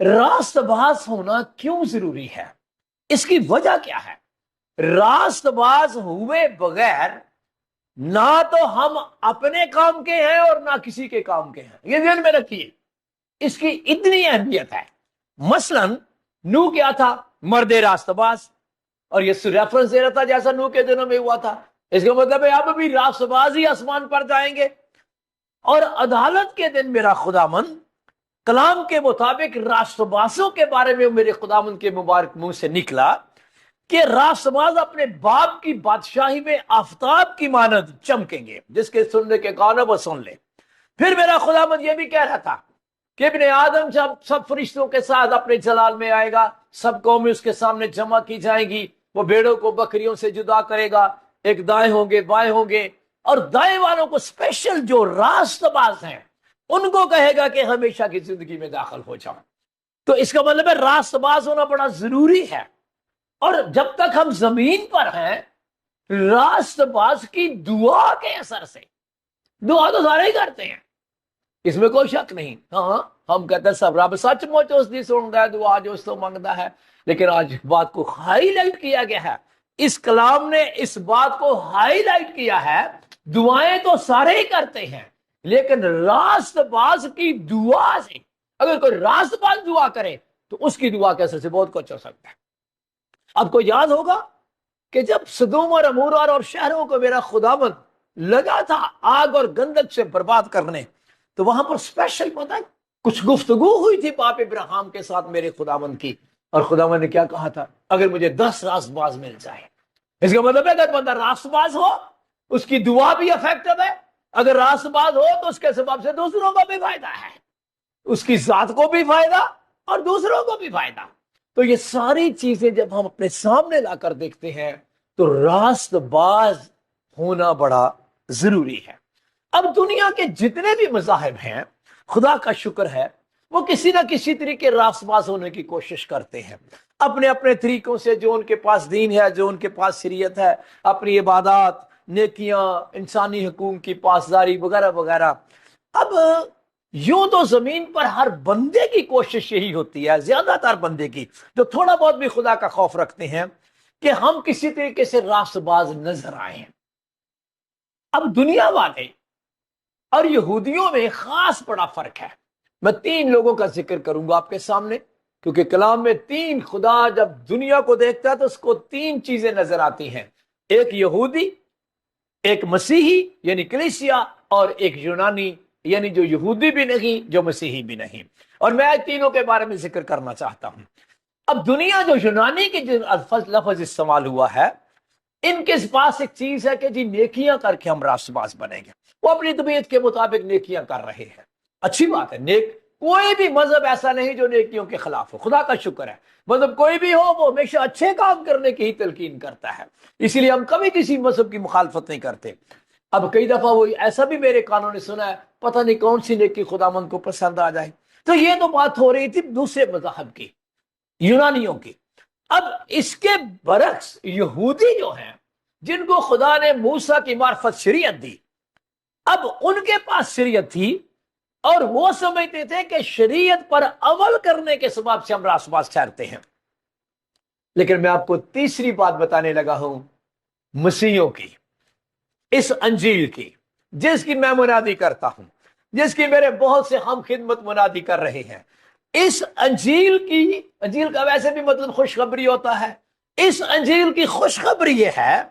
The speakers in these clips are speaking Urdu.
راست باز ہونا کیوں ضروری ہے؟ اس کی وجہ کیا ہے؟ راست باز ہوئے بغیر نہ تو ہم اپنے کام کے ہیں اور نہ کسی کے کام کے ہیں، یہ ذہن میں رکھیے، اس کی اتنی اہمیت ہے۔ مثلا نو کیا تھا؟ مرد راست باز، اور یہ ریفرنس دے رہا تھا جیسا نو کے دنوں میں ہوا تھا، اس کا مطلب ہے اب بھی راست باز ہی آسمان پر جائیں گے۔ اور عدالت کے دن میرا خداوند کلام کے مطابق راست بازوں کے بارے میں میرے خداوند کے مبارک منہ سے نکلا کہ راست باز اپنے باپ کی بادشاہی میں آفتاب کی مانند چمکیں گے، جس کے سننے کے کان وہ سن لے۔ پھر میرا خداوند یہ بھی کہہ رہا تھا کہ ابن آدم جب سب فرشتوں کے ساتھ اپنے جلال میں آئے گا، سب قومیں اس کے سامنے جمع کی جائیں گی، وہ بھیڑوں کو بکریوں سے جدا کرے گا، ایک دائیں ہوں گے بائیں ہوں گے، اور دائیں والوں کو اسپیشل جو راست باز ہیں ان کو کہے گا کہ ہمیشہ کی زندگی میں داخل ہو جاؤ۔ تو اس کا مطلب ہے راست باز ہونا بڑا ضروری ہے، اور جب تک ہم زمین پر ہیں راست باز کی دعا کے اثر سے، دعا تو سارے ہی کرتے ہیں، اس میں کوئی شک نہیں، ہاں ہم کہتے ہیں سب رب سچ مچ اس دی سنتا ہے دعا جو اس تو منگتا ہے، لیکن آج بات کو ہائی لائٹ کیا گیا ہے، اس کلام نے اس بات کو ہائی لائٹ کیا ہے، دعائیں تو سارے ہی کرتے ہیں لیکن راست باز کی دعا سے، اگر کوئی راست باز دعا کرے تو اس کی دعا کے اثر سے بہت کچھ ہو سکتا ہے۔ آپ کو یاد ہوگا کہ جب سدوم اور عمورہ اور شہروں کو میرا خداوند لگا تھا آگ اور گندک سے برباد کرنے، تو وہاں پر اسپیشل پتہ ہے کچھ گفتگو ہوئی تھی باپ ابراہیم کے ساتھ میرے خداوند کی، اور خداوند نے کیا کہا تھا؟ اگر مجھے 10 راست باز مل جائے، اس کا مطلب ہے اگر بندہ راست باز ہو اس کی دعا بھی افیکٹو ہے، اگر راست باز ہو تو اس کے سبب سے دوسروں کو بھی فائدہ ہے، اس کی ذات کو بھی فائدہ اور دوسروں کو بھی فائدہ۔ تو یہ ساری چیزیں جب ہم اپنے سامنے لا کر دیکھتے ہیں تو راست باز ہونا بڑا ضروری ہے۔ اب دنیا کے جتنے بھی مذاہب ہیں خدا کا شکر ہے وہ کسی نہ کسی طریقے راست باز ہونے کی کوشش کرتے ہیں، اپنے اپنے طریقوں سے، جو ان کے پاس دین ہے، جو ان کے پاس شریعت ہے، اپنی عبادات، نیکیاں، انسانی حقوق کی پاسداری وغیرہ وغیرہ۔ اب یوں تو زمین پر ہر بندے کی کوشش یہی ہوتی ہے، زیادہ تر بندے کی جو تھوڑا بہت بھی خدا کا خوف رکھتے ہیں، کہ ہم کسی طریقے سے راست باز نظر آئے ہیں۔ اب دنیا والے اور یہودیوں میں خاص بڑا فرق ہے۔ میں 3 لوگوں کا ذکر کروں گا آپ کے سامنے، کیونکہ کلام میں 3 خدا جب دنیا کو دیکھتا ہے تو اس کو 3 چیزیں نظر آتی ہیں، ایک یہودی، ایک مسیحی یعنی کلیسیا، اور ایک یونانی یعنی جو یہودی بھی نہیں جو مسیحی بھی نہیں، اور میں تینوں کے بارے میں ذکر کرنا چاہتا ہوں۔ اب دنیا جو یونانی کی جو لفظ استعمال ہوا ہے، ان کے پاس ایک چیز ہے کہ جی نیکیاں کر کے ہم راست باز بنیں گے، وہ اپنی طبیعت کے مطابق نیکیاں کر رہے ہیں، اچھی بات ہے، نیک کوئی بھی مذہب ایسا نہیں جو نیکیوں کے خلاف ہو، خدا کا شکر ہے، مذہب کوئی بھی ہو وہ ہمیشہ اچھے کام کرنے کی ہی تلقین کرتا ہے، اسی لیے ہم کبھی کسی مذہب کی مخالفت نہیں کرتے۔ اب کئی دفعہ وہ ایسا بھی میرے کانوں نے سنا ہے، پتہ نہیں کون سی نیکی خداوند کو پسند آ جائے، تو یہ تو بات ہو رہی تھی دوسرے مذہب کی، یونانیوں کی۔ اب اس کے برعکس یہودی جو ہیں جن کو خدا نے موسیٰ کی معرفت شریعت دی، اب ان کے پاس شریعت تھی اور وہ سمجھتے تھے کہ شریعت پر عمل کرنے کے سبب سے ہم راست باز ٹھہرتے ہیں۔ لیکن میں آپ کو تیسری بات بتانے لگا ہوں مسیحیوں کی، اس انجیل کی جس کی میں منادی کرتا ہوں، جس کی میرے بہت سے ہم خدمت منادی کر رہے ہیں، اس انجیل کی، انجیل کا ویسے بھی مطلب خوشخبری ہوتا ہے، اس انجیل کی خوشخبری یہ ہے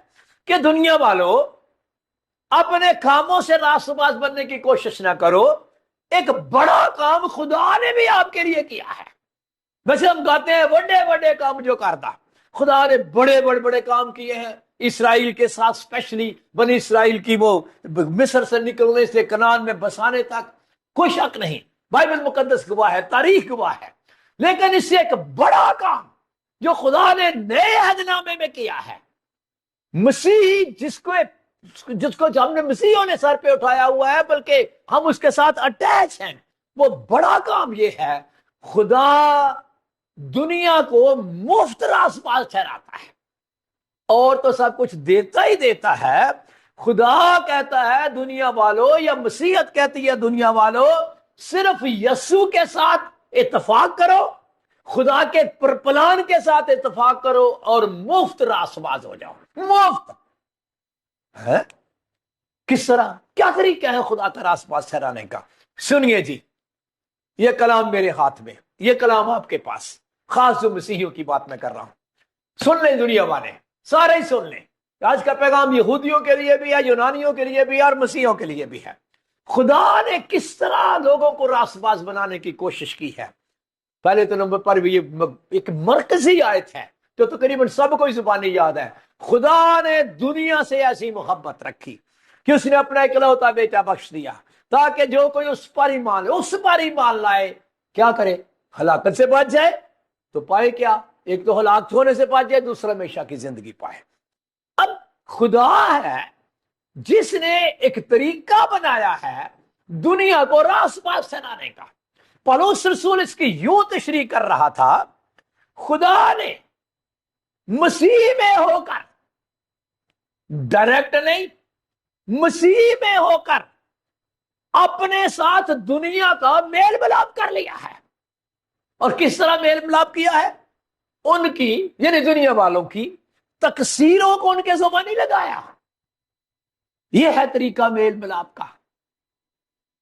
کہ دنیا والوں اپنے کاموں سے راست باز بننے کی کوشش نہ کرو، ایک بڑا کام خدا نے بھی آپ کے لیے کیا ہے۔ ویسے ہم کہتے ہیں بڑے بڑے کام جو کرتا، خدا نے بڑے بڑے بڑے کام کیے ہیں اسرائیل کے ساتھ، اسپیشلی بنی اسرائیل کی وہ مصر سے نکلنے سے کنعان میں بسانے تک، کوئی شک نہیں، بائبل مقدس گواہ ہے، تاریخ گواہ ہے، لیکن اس سے ایک بڑا کام جو خدا نے نئے عہد نامے میں کیا ہے، مسیح جس کو ہم نے مسیحوں نے سر پہ اٹھایا ہوا ہے، بلکہ ہم اس کے ساتھ اٹیچ ہیں، وہ بڑا کام یہ ہے، خدا دنیا کو مفت راست باز ٹھہراتا ہے، اور تو سب کچھ دیتا ہی دیتا ہے۔ خدا کہتا ہے دنیا والوں، یا مسیحیت کہتی ہے دنیا والوں، صرف یسوع کے ساتھ اتفاق کرو، خدا کے پلان کے ساتھ اتفاق کرو اور مفت راست باز ہو جاؤ، مفت ہے۔ کس طرح، کیا طریقہ ہے خدا کا راست باز ٹھہرانے کا؟ سنیے جی، یہ کلام میرے ہاتھ میں، یہ کلام آپ کے پاس، خاص جو مسیحیوں کی بات میں کر رہا ہوں، سن لیں دنیا والے، سارے ہی سن لیں۔ آج کا پیغام یہودیوں کے لیے بھی ہے، یونانیوں کے لیے بھی ہے، اور مسیحیوں کے لیے بھی ہے۔ خدا نے کس طرح لوگوں کو راست باز بنانے کی کوشش کی ہے۔ پہلے تو نمبر پر یہ ایک مرکزی آیت ہے جو تقریباً سب کو زبانی یاد ہے۔ خدا نے دنیا سے ایسی محبت رکھی کہ اس نے اپنا اکلوتا بیٹا بخش دیا تاکہ جو کوئی اس پر ایمان لائے کیا کرے؟ ہلاکت سے بچ جائے۔ تو پائے کیا؟ ایک تو ہلاک ہونے سے بچ جائے، دوسرا ہمیشہ کی زندگی پائے۔ اب خدا ہے جس نے ایک طریقہ بنایا ہے دنیا کو راست باز ٹھہرانے کا۔ پولس رسول اس کی یوں تشریح کر رہا تھا، خدا نے مسیح میں ہو کر، ڈائریکٹ نہیں، مسیح میں ہو کر اپنے ساتھ دنیا کا میل ملاپ کر لیا ہے۔ اور کس طرح میل ملاپ کیا ہے؟ ان کی، یعنی دنیا والوں کی تقصیروں کو ان کے زبانی لگایا۔ یہ ہے طریقہ میل ملاپ کا۔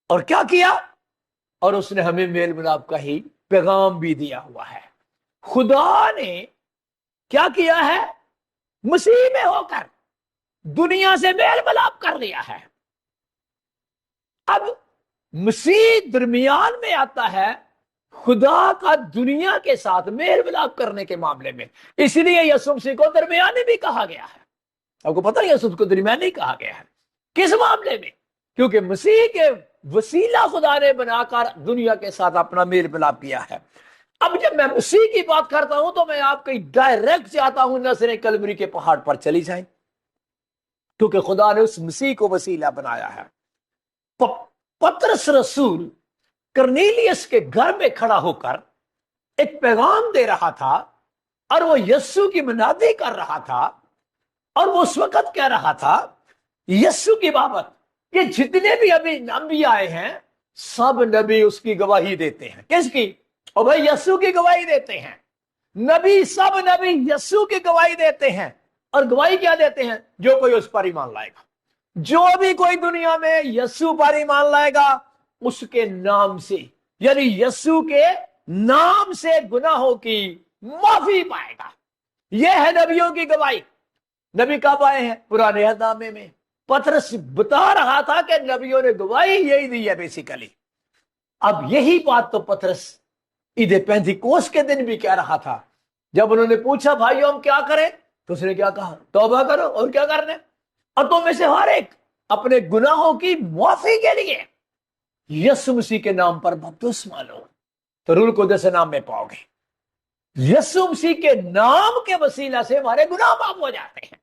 اور کیا کیا؟ اور اس نے ہمیں میل ملاپ کا ہی پیغام بھی دیا ہوا ہے۔ خدا نے کیا کیا ہے؟ مسیح میں ہو کر دنیا سے میل ملاپ کر لیا ہے۔ اب مسیح درمیان میں آتا ہے خدا کا دنیا کے ساتھ میل ملاپ کرنے کے معاملے میں۔ اس لیے یسوع مسیح کو درمیانی بھی کہا گیا ہے۔ آپ کو پتہ ہے یسوع کو درمیانی کہا گیا ہے کس معاملے میں؟ کیونکہ مسیح کے وسیلہ خدا نے بنا کر دنیا کے ساتھ اپنا میل ملاپ کیا ہے۔ اب جب میں مسیح کی بات کرتا ہوں تو میں آپ کی ڈائریکٹ چاہتا ہوں نظریں کلوری کے پہاڑ پر چلی جائیں، کیونکہ خدا نے اس مسیح کو وسیلہ بنایا ہے۔ پترس رسول کرنیلیس کے گھر میں کھڑا ہو کر ایک پیغام دے رہا تھا، اور وہ یسوع کی منادی کر رہا تھا، اور وہ اس وقت کہہ رہا تھا یسوع کی بابت کہ جتنے بھی ابھی نبی آئے ہیں سب نبی اس کی گواہی دیتے ہیں۔ کس کی؟ اور بھائی یسوع کی گواہی دیتے ہیں۔ نبی، سب نبی یسوع کی گواہی دیتے ہیں۔ اور گواہی کیا دیتے ہیں؟ جو کوئی اس پر ایمان لائے گا، جو بھی کوئی دنیا میں یسوع پر ایمان لائے گا اس کے نام سے، یعنی یسوع کے نام سے گناہوں کی معافی پائے گا۔ یہ ہے نبیوں کی گواہی۔ نبی کب آئے ہیں؟ پرانے عہد نامے میں۔ پترس بتا رہا تھا کہ نبیوں نے گواہی یہی دی ہے بیسیکلی۔ اب یہی بات تو پترس عید پینتیکوس کے دن بھی کہہ رہا تھا۔ جب انہوں نے پوچھا بھائیو ہم کیا کریں، تو اس نے کیا کہا؟ توبہ کرو، اور کیا کرنے؟ اور تم میں سے ہر ایک اپنے گناہوں کی معافی کے لیے یسوع مسیح کے نام پر بپتسمہ لو تو روح القدس نام میں پاؤ گے۔ یسوع مسیح کے نام کے وسیلہ سے ہمارے گناہ معاف ہو جاتے ہیں۔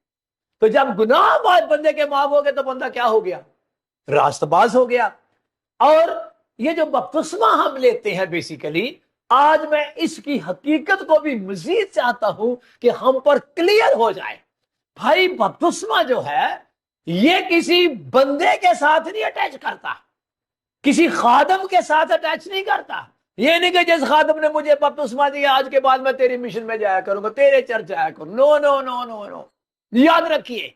تو جب گناہ بندے کے معاف ہو گئے تو بندہ کیا ہو گیا؟ راست باز ہو گیا۔ اور یہ جو بپتسمہ ہم لیتے ہیں بیسیکلی، آج میں اس کی حقیقت کو بھی مزید چاہتا ہوں کہ ہم پر کلیئر ہو جائے۔ بھائی بپتسمہ جو ہے یہ کسی بندے کے ساتھ نہیں اٹیچ کرتا، کسی خادم کے ساتھ اٹیچ نہیں کرتا۔ یہ نہیں کہ جس خادم نے مجھے بپتسمہ دیا آج کے بعد میں تیری مشن میں جایا کروں گا، تیرے چرچ جایا کروں۔ نو نو نو نو نو، یاد رکھیے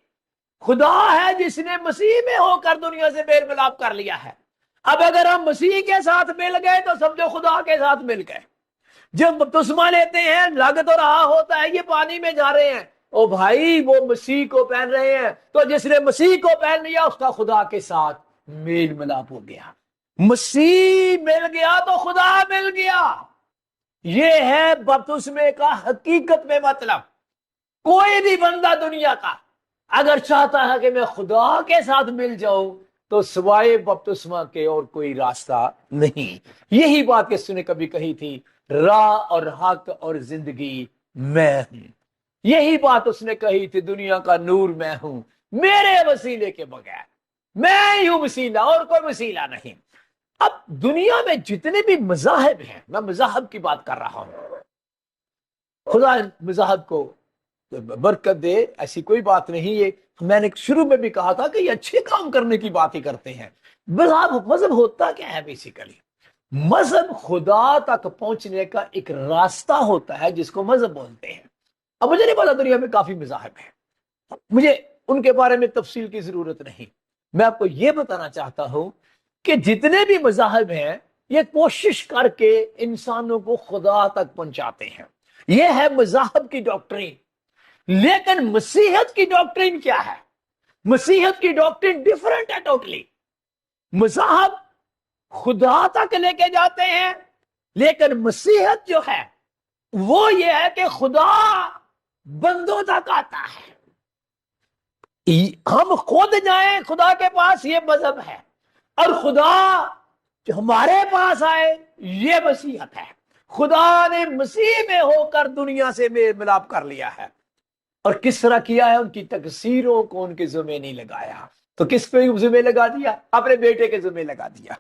خدا ہے جس نے مسیح میں ہو کر دنیا سے میل ملاپ کر لیا ہے۔ اب اگر ہم مسیح کے ساتھ مل گئے تو سمجھو خدا کے ساتھ مل گئے۔ جب بپتسمہ لیتے ہیں لگ تو رہا ہوتا ہے یہ پانی میں جا رہے ہیں، او بھائی وہ مسیح کو پہن رہے ہیں، تو جس نے مسیح کو پہن لیا اس کا خدا کے ساتھ میل ملاپ ہو گیا۔ مسیح مل گیا تو خدا مل گیا۔ یہ ہے بپتسمے کا حقیقت میں مطلب۔ کوئی بھی بندہ دنیا کا اگر چاہتا ہے کہ میں خدا کے ساتھ مل جاؤں تو سوائے بپتسمہ کے اور کوئی راستہ نہیں۔ یہی بات کس نے کبھی کہی تھی، راہ اور حق اور زندگی میں ہوں۔ یہی بات اس نے کہی تھی، دنیا کا نور میں ہوں، میرے وسیلے کے بغیر میں ہی ہوں وسیلہ، اور کوئی وسیلہ نہیں۔ اب دنیا میں جتنے بھی مذاہب ہیں، میں مذاہب کی بات کر رہا ہوں، خدا مذاہب کو برکت دے، ایسی کوئی بات نہیں۔ یہ میں نے شروع میں بھی کہا تھا کہ یہ اچھے کام کرنے کی بات ہی کرتے ہیں۔ مذہب ہوتا کیا ہے بیسیکلی؟ مذہب خدا تک پہنچنے کا ایک راستہ ہوتا ہے جس کو مذہب بولتے ہیں. اب مجھے نہیں پتا، دنیا میں کافی مذاہب ہیں، مجھے ان کے بارے میں تفصیل کی ضرورت نہیں. میں آپ کو یہ بتانا چاہتا ہوں کہ جتنے بھی مذاہب ہیں یہ کوشش کر کے انسانوں کو خدا تک پہنچاتے ہیں. یہ ہے مذاہب کی ڈاکٹرین. لیکن مسیحیت کی ڈاکٹرین کیا ہے؟ مسیحیت کی ڈاکٹرین ڈیفرنٹ ہے ٹوٹلی. مذاہب خدا تک لے کے جاتے ہیں، لیکن مسیحیت جو ہے وہ یہ ہے کہ خدا بندوں تک آتا ہے. ہم خود جائیں خدا کے پاس، یہ مذہب ہے، اور خدا جو ہمارے پاس آئے یہ مسیحیت ہے. خدا نے مسیح میں ہو کر دنیا سے میل ملاپ کر لیا ہے. اور کس طرح کیا ہے؟ ان کی تقصیروں کو ان کے ذمہ نہیں لگایا. تو کس پہ ذمہ لگا دیا؟ اپنے بیٹے کے ذمہ لگا دیا.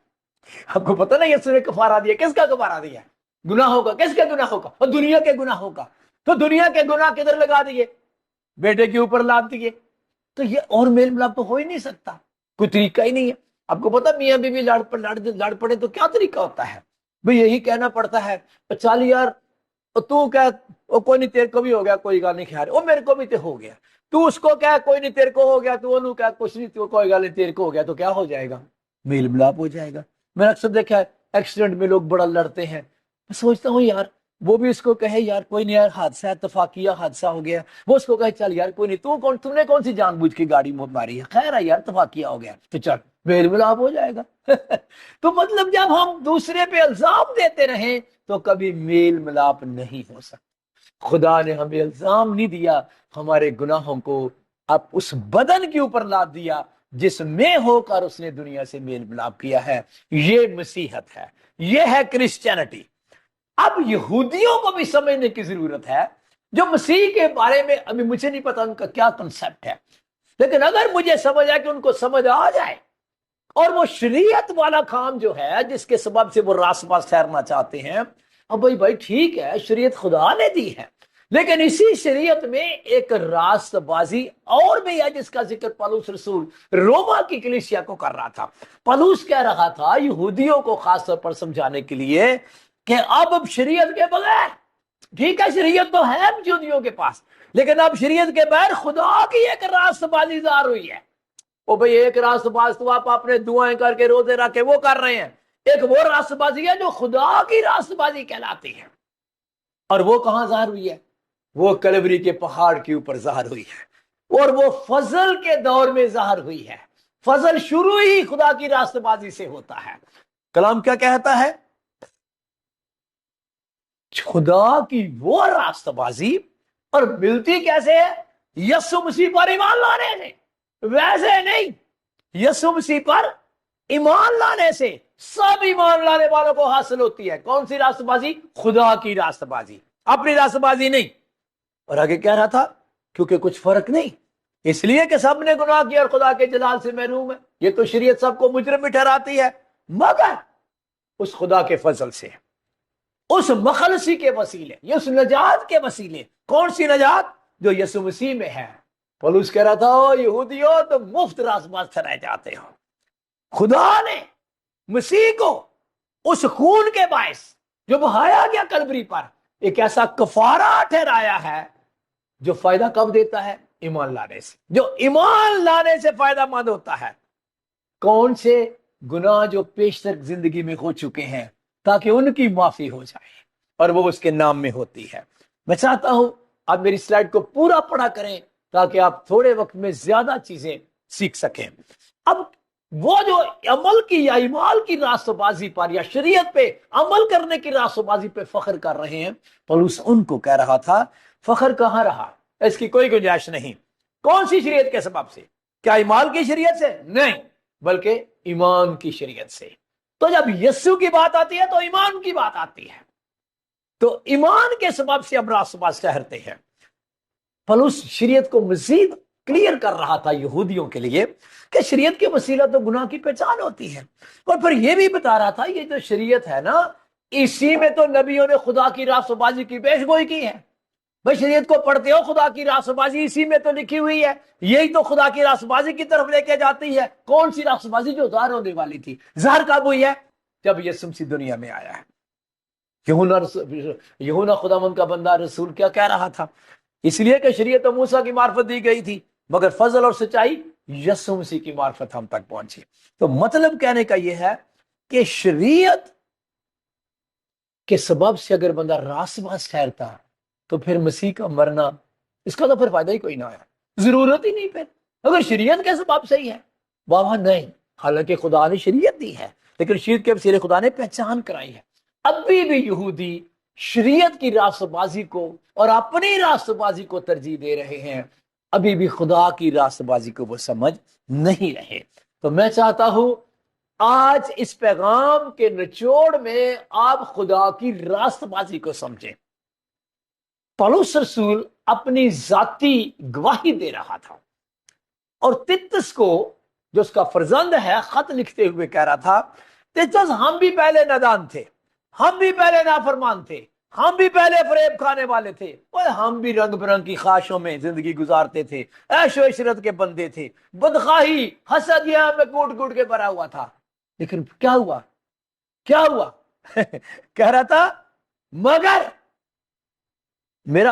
آپ کو پتہ نہیں یسوع نے کفارہ دیا. کس کا کفارہ دیا؟ گناہوں کا. کس کے گناہوں کا؟ اور دنیا کے گناہوں کا. تو دنیا کے گناہ کدھر لگا دیے؟ بیٹے کے اوپر لاد دیے. تو یہ اور میل ملاپ تو ہو ہی نہیں سکتا، کوئی طریقہ ہی نہیں ہے. آپ کو پتا میاں بیوی لڑ پڑے تو کیا طریقہ ہوتا ہے؟ بھئی یہی کہنا پڑتا ہے چل یار تو کہہ کوئی نہیں تیرے کو بھی ہو گیا، کوئی گل نہیں خیال، وہ میرے کو بھی تے ہو گیا. تو اس کو کہہ کوئی نہیں تیرے کو ہو گیا، تو انہوں کہہ کچھ نہیں، تو کوئی گل نہیں تیرے کو ہو گیا. تو کیا ہو جائے گا؟ میل ملاپ ہو جائے گا. میں نے اکثر دیکھا ہے ایکسیڈنٹ میں لوگ بڑا لڑتے ہیں. میں سوچتا ہوں یار وہ بھی اس کو کہے یار کوئی نہیں یار حادثہ اتفاقیہ حادثہ ہو گیا، وہ اس کو کہے چل یار کوئی نہیں، تم نے کون سی جان بوجھ کے گاڑی ماری ہے، خیر ہے یار اتفاقیہ ہو گیا تو چل، میل ملاپ ہو جائے گا. تو مطلب جب ہم دوسرے پہ الزام دیتے رہیں تو کبھی میل ملاپ نہیں ہو سکتا. خدا نے ہمیں الزام نہیں دیا، ہمارے گناہوں کو اب اس بدن کے اوپر لاد دیا جس میں ہو کر اس نے دنیا سے میل ملاپ کیا ہے. یہ مسیحیت ہے، یہ ہے کرسچینٹی. اب یہودیوں کو بھی سمجھنے کی ضرورت ہے جو مسیح کے بارے میں ابھی مجھے نہیں پتا ان کا کیا کنسپٹ ہے، لیکن اگر مجھے سمجھ آئے کہ ان کو سمجھ آ جائے اور وہ شریعت والا کام جو ہے جس کے سبب سے وہ راست باز ٹھہرنا چاہتے ہیں، اب بھائی ٹھیک ہے شریعت خدا نے دی ہے، لیکن اسی شریعت میں ایک راست بازی اور بھی ہے جس کا ذکر پالوس رسول روما کی کلیسیا کو کر رہا تھا. پالوس کہہ رہا تھا یہودیوں کو خاص طور پر سمجھانے کے لیے کہ اب شریعت کے بغیر، ٹھیک ہے شریعت تو ہے یہودیوں کے پاس، لیکن اب شریعت کے بغیر خدا کی ایک راست بازی ظاہر ہوئی ہے. وہ بھئی ایک راست باز تو آپ اپنے دعائیں کر کے روزے رکھ کے وہ کر رہے ہیں، ایک وہ راست بازی ہے جو خدا کی راست بازی کہلاتی ہے. اور وہ کہاں ظاہر ہوئی ہے؟ وہ کلوری کے پہاڑ کے اوپر ظاہر ہوئی ہے، اور وہ فضل کے دور میں ظاہر ہوئی ہے. فضل شروع ہی خدا کی راست بازی سے ہوتا ہے. کلام کیا کہتا ہے؟ خدا کی وہ راست بازی، اور ملتی کیسے ہے؟ یسوع مسیح پر ایمان لانے سے. ویسے نہیں، یسوع مسیح پر ایمان لانے سے سب ایمان لانے والوں کو حاصل ہوتی ہے. کون سی راست بازی؟ خدا کی راست بازی، اپنی راست بازی نہیں. اور آگے کہہ رہا تھا کیونکہ کچھ فرق نہیں، اس لیے کہ سب نے گناہ کیا اور خدا کے جلال سے محروم ہے. یہ تو شریعت سب کو مجرم بھی ٹھہراتی ہے، مگر اس خدا کے فضل سے، اس مخلصی کے وسیلے، اس نجات کے وسیلے. کون سی نجات؟ جو یسوع مسیح میں ہے. پولس کہہ رہا تھا یہودیو تو مفت راست باز ٹھہرائے جاتے ہو. خدا نے مسیح کو اس خون کے باعث جو بہایا گیا کلوری پر ایک ایسا کفارہ ٹھہرایا ہے جو فائدہ کب دیتا ہے؟ ایمان لانے سے. جو ایمان لانے سے فائدہ مند ہوتا ہے. کون سے؟ گناہ جو پیشتر زندگی میں ہو چکے ہیں، تاکہ ان کی معافی ہو جائے، اور وہ اس کے نام میں ہوتی ہے. میں چاہتا ہوں آپ میری سلائیڈ کو پورا پڑھا کریں تاکہ آپ تھوڑے وقت میں زیادہ چیزیں سیکھ سکیں. اب وہ جو عمل کی یا ایمان کی راست بازی پر یا شریعت پہ عمل کرنے کی راست بازی پہ فخر کر رہے ہیں، پولس ان کو کہہ رہا تھا فخر کہاں رہا؟ اس کی کوئی گنجائش نہیں. کون سی شریعت کے سبب سے؟ کیا ایمان کی شریعت سے؟ نہیں، بلکہ ایمان کی شریعت سے. تو جب یسوع کی بات آتی ہے تو ایمان کی بات آتی ہے، تو ایمان کے سبب سے ہم راست باز ٹھہرتے ہیں. پولس شریعت کو مزید کلیئر کر رہا تھا یہودیوں کے لیے کہ شریعت کے وسیلہ تو گناہ کی پہچان ہوتی ہے، اور پھر یہ بھی بتا رہا تھا یہ جو شریعت ہے نا، اسی میں تو نبیوں نے خدا کی راست بازی کی پیش گوئی کی ہے. بھائی شریعت کو پڑھتے ہو، خدا کی راست بازی اسی میں تو لکھی ہوئی ہے، یہی تو خدا کی راست بازی کی طرف لے کے جاتی ہے. کون سی راست بازی؟ جو ظاہر ہونے والی تھی. ظاہر کب ہوئی ہے؟ جب یسوع مسیح دنیا میں آیا ہے۔ یہونا خداوند کا بندہ رسول کیا کہہ رہا تھا؟ اس لیے کہ شریعت موسیٰ کی معرفت دی گئی تھی، مگر فضل اور سچائی یسوع مسیح کی معرفت ہم تک پہنچی۔ تو مطلب کہنے کا یہ ہے کہ شریعت کے سبب سے اگر بندہ راست باز ٹھہرتا تو پھر مسیح کا مرنا اس کا تو پھر فائدہ ہی کوئی نہ ہے، ضرورت ہی نہیں پھر، اگر شریعت کے سبب سے ہی ہے۔ بابا نہیں، حالانکہ خدا نے شریعت دی ہے، لیکن شریعت کے وسیلے خدا نے پہچان کرائی ہے۔ ابھی بھی یہودی شریعت کی راست بازی کو اور اپنی راست بازی کو ترجیح دے رہے ہیں، ابھی بھی خدا کی راست بازی کو وہ سمجھ نہیں رہے۔ تو میں چاہتا ہوں آج اس پیغام کے نچوڑ میں آپ خدا کی راست بازی کو سمجھیں۔ پولس رسول اپنی ذاتی گواہی دے رہا تھا، اور تیتس کو جو اس کا فرزند ہے خط لکھتے ہوئے کہہ رہا تھا، تیتس ہم بھی پہلے نادان تھے، ہم بھی پہلے نافرمان تھے، ہم بھی پہلے فریب کھانے والے تھے، اور ہم بھی رنگ برنگ کی خواہشوں میں زندگی گزارتے تھے، عیش و عشرت کے بندے تھے، بدخواہی حسد یہ ہمیں کوٹ کوٹ کے بھرا ہوا تھا۔ لیکن کیا ہوا؟ کیا ہوا؟ کہہ رہا تھا مگر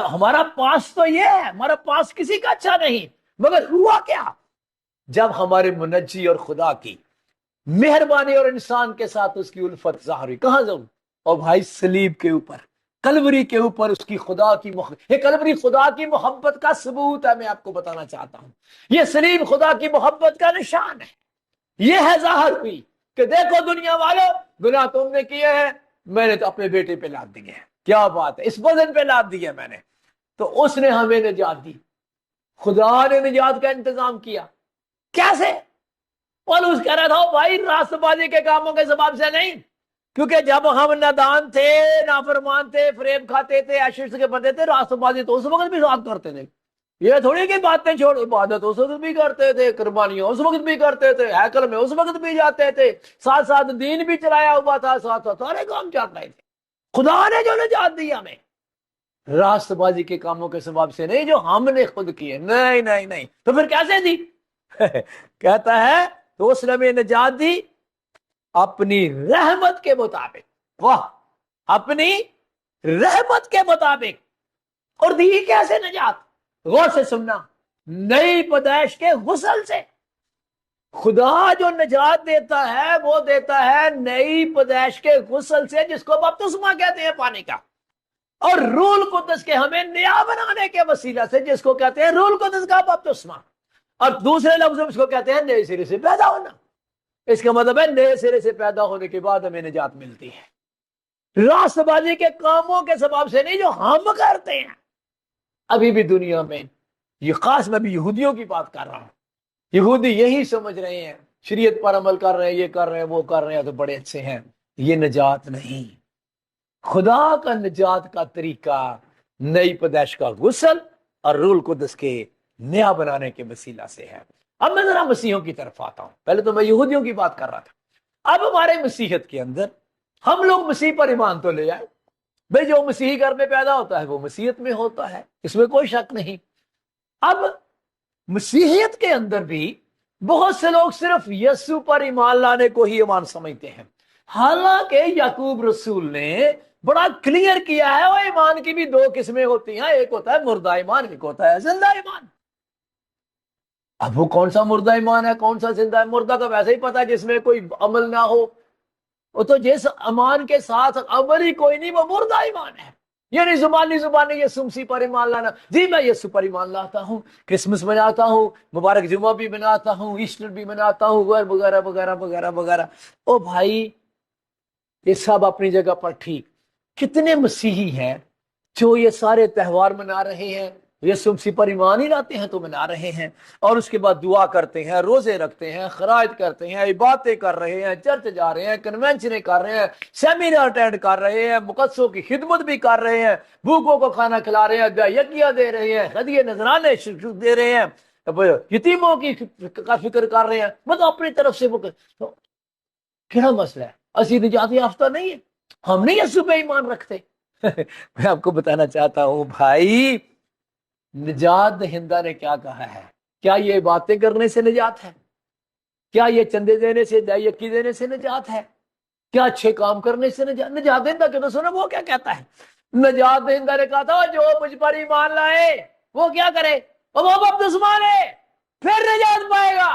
ہمارا پاس تو یہ ہے، ہمارا پاس کسی کا اچھا نہیں، مگر ہوا کیا؟ جب ہمارے منجی اور خدا کی مہربانی اور انسان کے ساتھ اس کی الفت ظاہر ہوئی۔ کہاں جاؤں؟ اور بھائی صلیب کے اوپر، کلوری کے اوپر اس کی خدا کی یہ کلوری خدا کی محبت کا ثبوت ہے، میں آپ کو بتانا چاہتا ہوں۔ یہ صلیب خدا کی محبت کا نشان ہے، یہ ہے ظاہر ہوئی کہ دیکھو دنیا والوں، گناہ تم نے کیے ہیں، میں نے تو اپنے بیٹے پہ لاد دیے ہیں۔ کیا بات ہے، اس بدن پہ لاد دیا میں نے، تو اس نے ہمیں نجات دی، خدا نے نجات کا انتظام کیا۔ کیسے؟ پولس کہہ رہا تھا بھائی راست بازی کے کاموں کے سبب سے نہیں، کیونکہ جب ہم نادان تھے، نافرمان تھے، فریب کھاتے تھے، عشرت کے بندے تھے، راست بازی تو اس وقت بھی ساتھ کرتے تھے۔ یہ تھوڑی کہ باتیں چھوڑ، عبادت اس وقت بھی کرتے تھے، قربانیاں اس وقت بھی کرتے تھے، ہیکل میں اس وقت بھی جاتے تھے، ساتھ ساتھ دین بھی چلایا ہوا تھا، ساتھ ساتھ سارے کام چل رہے تھے۔ خدا نے جو نجات دی ہمیں راست بازی کے کاموں کے سبب سے نہیں، جو ہم نے خود کیے، نہیں نہیں نہیں، تو پھر کیسے دی؟ کہتا ہے تو اس نے ہمیں نجات دی اپنی رحمت کے مطابق۔ واہ، اپنی رحمت کے مطابق۔ اور دی کیسے نجات؟ غور سے سننا، نئی پیدائش کے غسل سے۔ خدا جو نجات دیتا ہے وہ دیتا ہے نئی پیدائش کے غسل سے، جس کو بپتسمہ کہتے ہیں پانی کا، اور روح القدس کے ہمیں نیا بنانے کے وسیلہ سے، جس کو کہتے ہیں روح القدس کا بپتسمہ، اور دوسرے لفظ میں اس کو کہتے ہیں نئے سرے سے پیدا ہونا۔ اس کا مطلب ہے نئے سرے سے پیدا ہونے کے بعد ہمیں نجات ملتی ہے، راست بازی کے کاموں کے سبب سے نہیں جو ہم کرتے ہیں۔ ابھی بھی دنیا میں یہ خاص میں بھی یہودیوں کی بات کر رہا ہوں، یہودی یہی سمجھ رہے ہیں شریعت پر عمل کر رہے ہیں، یہ کر رہے ہیں، وہ کر رہے ہیں تو بڑے اچھے ہیں۔ یہ نجات نہیں، خدا کا نجات کا طریقہ نئی پیدائش کا غسل اور روح القدس کے نیا بنانے کے وسیلہ سے ہے۔ اب میں ذرا مسیحیوں کی طرف آتا ہوں، پہلے تو میں یہودیوں کی بات کر رہا تھا۔ اب ہمارے مسیحیت کے اندر ہم لوگ مسیح پر ایمان تو لے آئے، بھئی جو مسیحی گھر میں پیدا ہوتا ہے وہ مسیحیت میں ہوتا ہے، اس میں کوئی شک نہیں۔ اب مسیحیت کے اندر بھی بہت سے لوگ صرف یسوع پر ایمان لانے کو ہی ایمان سمجھتے ہیں، حالانکہ یعقوب رسول نے بڑا کلیئر کیا ہے وہ ایمان کی بھی دو قسمیں ہوتی ہیں، ایک ہوتا ہے مردہ ایمان، ایک ہوتا ہے زندہ ایمان۔ اب وہ کون سا مردہ ایمان ہے، کون سا زندہ ہے؟ مردہ تو ویسے ہی پتا ہے جس میں کوئی عمل نہ ہو، وہ تو جس ایمان کے ساتھ عمل ہی کوئی نہیں وہ مردہ ایمان ہے۔ یعنی زبانی یسوع مسیح پر ایمان لانا، جی میں یسوع پر ایمان لاتا ہوں، کرسمس مناتا ہوں، مبارک جمعہ بھی مناتا ہوں، ایسٹر بھی مناتا ہوں، وغیرہ وغیرہ وغیرہ وغیرہ۔ او بھائی یہ سب اپنی جگہ پر ٹھیک، کتنے مسیحی ہیں جو یہ سارے تہوار منا رہے ہیں، یسوع مسیح پر ایمان ہی لاتے ہیں تو منا رہے ہیں، اور اس کے بعد دعا کرتے ہیں، روزے رکھتے ہیں، خراج کرتے ہیں، عبادتیں کر رہے ہیں، چرچ جا رہے ہیں، کنونشنیں کر رہے ہیں، سیمینار اٹینڈ کر رہے ہیں، مقدسوں کی خدمت بھی کر رہے ہیں، بھوکوں کو کھانا کھلا رہے ہیں، یکیہ دے رہے ہیں، ہدیے نذرانے دے رہے ہیں، یتیموں کی کا فکر کر رہے ہیں، مطلب اپنی طرف سے وہ تو کیا مسئلہ ہے؟ اسی نجات یافتہ نہیں ہے؟ ہم نہیں یسوع پہ ایمان رکھتے؟ میں آپ کو بتانا چاہتا ہوں بھائی، نجات دہندہ نے کیا کہا ہے؟ کیا یہ باتیں کرنے سے نجات ہے؟ کیا یہ چندے دینے سے، یکی دینے سے نجات ہے؟ کیا اچھے کام کرنے سے نجات دہندہ کے تو سنا وہ کیا کہتا ہے؟ نجات دہندہ نے کہا تھا جو مجھ پر ایمان لائے وہ کیا کرے، وہ بپتسمہ مانے پھر نجات پائے گا۔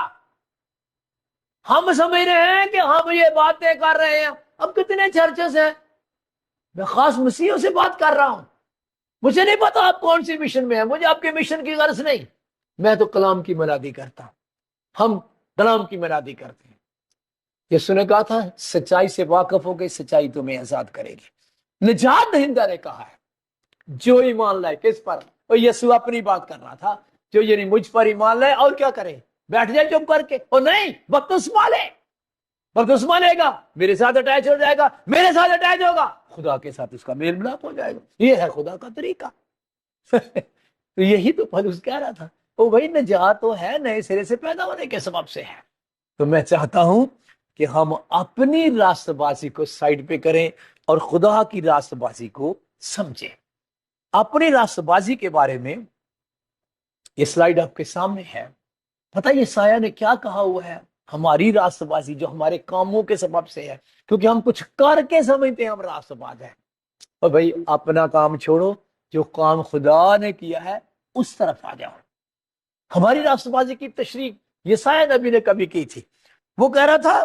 ہم سمجھ رہے ہیں کہ ہم یہ باتیں کر رہے ہیں، اب کتنے چرچز ہیں، میں خاص مسیحوں سے بات کر رہا ہوں، مجھے نہیں پتا آپ کون سی مشن میں ہیں، مجھے آپ کے مشن کی غرض نہیں، میں تو کلام کی منادی کرتا ہوں، ہم کلام کی منادی کرتے ہیں۔ یسوع نے کہا تھا سچائی سے واقف ہو گئی، سچائی تمہیں آزاد کرے گی۔ نجات دہندہ نے کہا ہے جو ایمان لائے، کس پر؟ اور یسوع اپنی بات کر رہا تھا، جو یعنی مجھ پر ایمان لائے اور کیا کرے، بیٹھ جائے چپ کر کے، اور نہیں بپتسمہ لے، بپتسمہ لے گا میرے ساتھ اٹیچ ہو جائے گا، میرے ساتھ اٹیچ ہوگا، خدا کے ساتھ اس کا میل ملاپ ہو جائے گا، یہ ہے خدا کا طریقہ۔ تو یہی تو پولس کہہ رہا تھا، وہ بھائی نجات تو ہے نئے سرے سے پیدا ہونے کے سبب سے ہے۔ تو میں چاہتا ہوں کہ ہم اپنی راست بازی کو سائڈ پہ کریں اور خدا کی راست بازی کو سمجھیں۔ اپنی راست بازی کے بارے میں یہ سلائیڈ آپ کے سامنے ہے، پتہ یہ سایہ نے کیا کہا ہوا ہے؟ ہماری راست بازی جو ہمارے کاموں کے سبب سے ہے، کیونکہ ہم کچھ کر کے سمجھتے ہیں ہم راست باز ہیں، اور بھائی اپنا کام چھوڑو، جو کام خدا نے کیا ہے اس طرف آ جاؤ۔ ہماری راست بازی کی تشریح یسایہ نبی نے کبھی کی تھی، وہ کہہ رہا تھا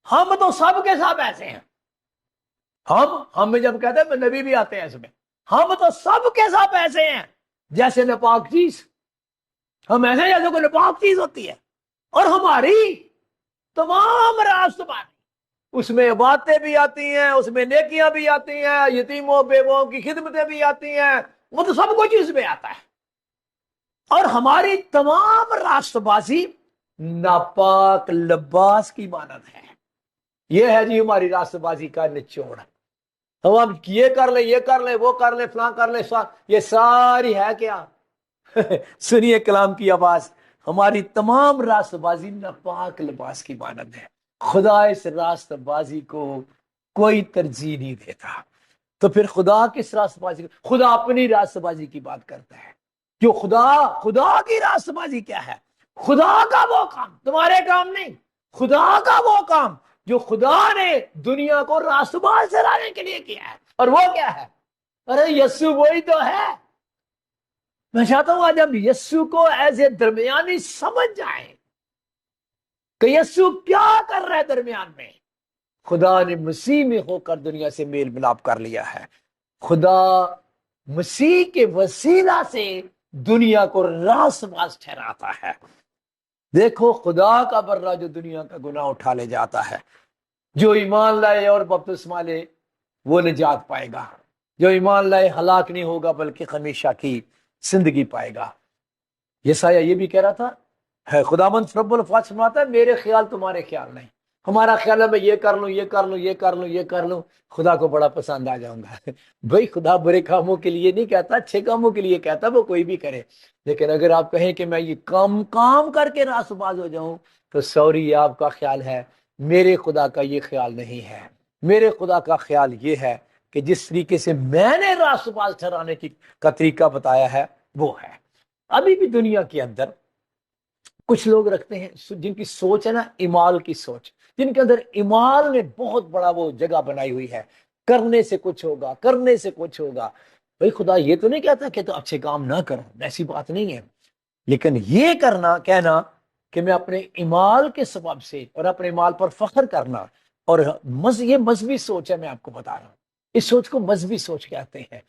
ہم تو سب کے سب ایسے ہیں، ہم میں جب کہتے ہیں نبی بھی آتے ہیں اس میں، ہم تو سب کے سب ایسے ہیں جیسے ناپاک چیز، ہم ایسے جیسے کوئی ناپاک چیز ہوتی ہے، اور ہماری تمام راست بازی اس میں باتیں بھی آتی ہیں، اس میں نیکیاں بھی آتی ہیں، یتیموں بیووں کی خدمتیں بھی آتی ہیں، وہ تو سب کچھ اس میں آتا ہے، اور ہماری تمام راست بازی ناپاک لباس کی مانند ہے۔ یہ ہے جی ہماری راست بازی کا نچوڑ، ہم یہ کر لیں، یہ کر لیں، وہ کر لیں، فلاں کر لیں، یہ ساری ہے کیا؟ سنیے کلام کی آواز، ہماری تمام راست بازی ناپاک لباس کی مانند ہے۔ خدا اس راست بازی کو کوئی ترجیح نہیں دیتا، تو پھر خدا کس راست بازی کو؟ خدا اپنی راست بازی کی بات کرتا ہے، جو خدا کی راست بازی کیا ہے؟ خدا کا وہ کام، تمہارے کام نہیں، خدا کا وہ کام جو خدا نے دنیا کو راست باز سے لانے کے لیے کیا ہے، اور وہ کیا ہے؟ ارے یسوع وہی تو ہے۔ میں چاہتا ہوں آج ہم یسوع کو ایز اے درمیانی سمجھ جائیں کہ یسوع کیا کر رہا ہے درمیان میں۔ خدا نے مسیح میں ہو کر دنیا سے میل ملاپ کر لیا ہے، خدا مسیح کے وسیلہ سے دنیا کو راست باز ٹھہراتا ہے۔ دیکھو خدا کا برہ جو دنیا کا گناہ اٹھا لے جاتا ہے، جو ایمان لائے اور بپتسمہ لے وہ نجات پائے گا، جو ایمان لائے ہلاک نہیں ہوگا بلکہ ہمیشہ کی زندگی پائے گا۔ یسایہ یہ بھی کہہ رہا تھا، ہے خداوند رب الافواج فرماتا ہے میرے خیال تمہارے خیال نہیں، ہمارا خیال ہے میں یہ کر لوں، یہ کر لوں، یہ کر لوں، یہ کر لوں، خدا کو بڑا پسند آ جاؤں گا۔ بھائی خدا برے کاموں کے لیے نہیں کہتا، اچھے کاموں کے لیے کہتا، وہ کوئی بھی کرے، لیکن اگر آپ کہیں کہ میں یہ کام کر کے راست باز ہو جاؤں تو سوری، یہ آپ کا خیال ہے، میرے خدا کا یہ خیال نہیں ہے۔ میرے خدا کا خیال یہ ہے کہ جس طریقے سے میں نے راست باز ٹھہرانے کا طریقہ بتایا ہے وہ ہے۔ ابھی بھی دنیا کے اندر کچھ لوگ رکھتے ہیں جن کی سوچ ہے نا امال کی سوچ، جن کے اندر امال نے بہت بڑا وہ جگہ بنائی ہوئی ہے، کرنے سے کچھ ہوگا، کرنے سے کچھ ہوگا۔ بھائی خدا یہ تو نہیں کہتا کہ تو اچھے کام نہ کرو، ایسی بات نہیں ہے، لیکن یہ کہنا کہ میں اپنے امال کے سبب سے اور اپنے امال پر فخر کرنا، اور یہ مذہبی سوچ ہے، میں آپ کو بتا رہا ہوں اس سوچ کو مذہبی سوچ کہتے ہیں۔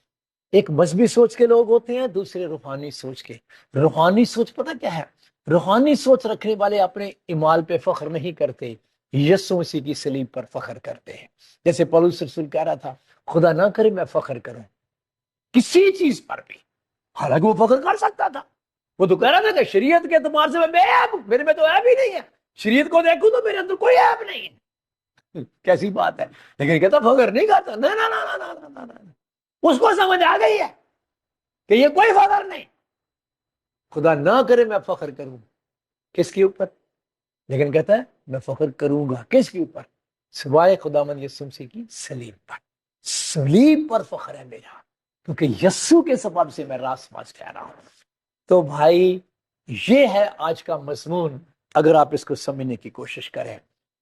ایک مذہبی سوچ کے لوگ ہوتے ہیں، دوسرے روحانی سوچ کے۔ روحانی سوچ پتہ کیا ہے؟ روحانی سوچ رکھنے والے اپنے اعمال پہ فخر نہیں کرتے، یسوع مسیح کی صلیب پر فخر کرتے ہیں۔ جیسے پولس رسول کہہ رہا تھا خدا نہ کرے میں فخر کروں کسی چیز پر بھی، حالانکہ وہ فخر کر سکتا تھا، وہ تو کہہ رہا تھا کہ شریعت کے اعتبار سے میں بے عیب ہوں، میرے میں تو عیب ہی نہیں ہے، شریعت کو دیکھوں تو میرے اندر کوئی عیب نہیں ہے۔ کیسی بات ہے؟ لیکن کہتا فخر نہیں کرتا، نہ نہ نہ نہ نہ نہ نہ، اس کو سمجھ آ گئی ہے کہ یہ کوئی فخر نہیں، خدا نہ کرے میں فخر کروں کس کے اوپر، لیکن کہتا ہے میں فخر کروں گا کس کے اوپر؟ سوائے خداوند یسوع مسیح کی صلیب پر۔ صلیب پر فخر ہے میرا، کیونکہ یسوع کے سبب سے میں راست باز ٹھہرا ہوں۔ تو بھائی یہ ہے آج کا مضمون، اگر آپ اس کو سمجھنے کی کوشش کریں۔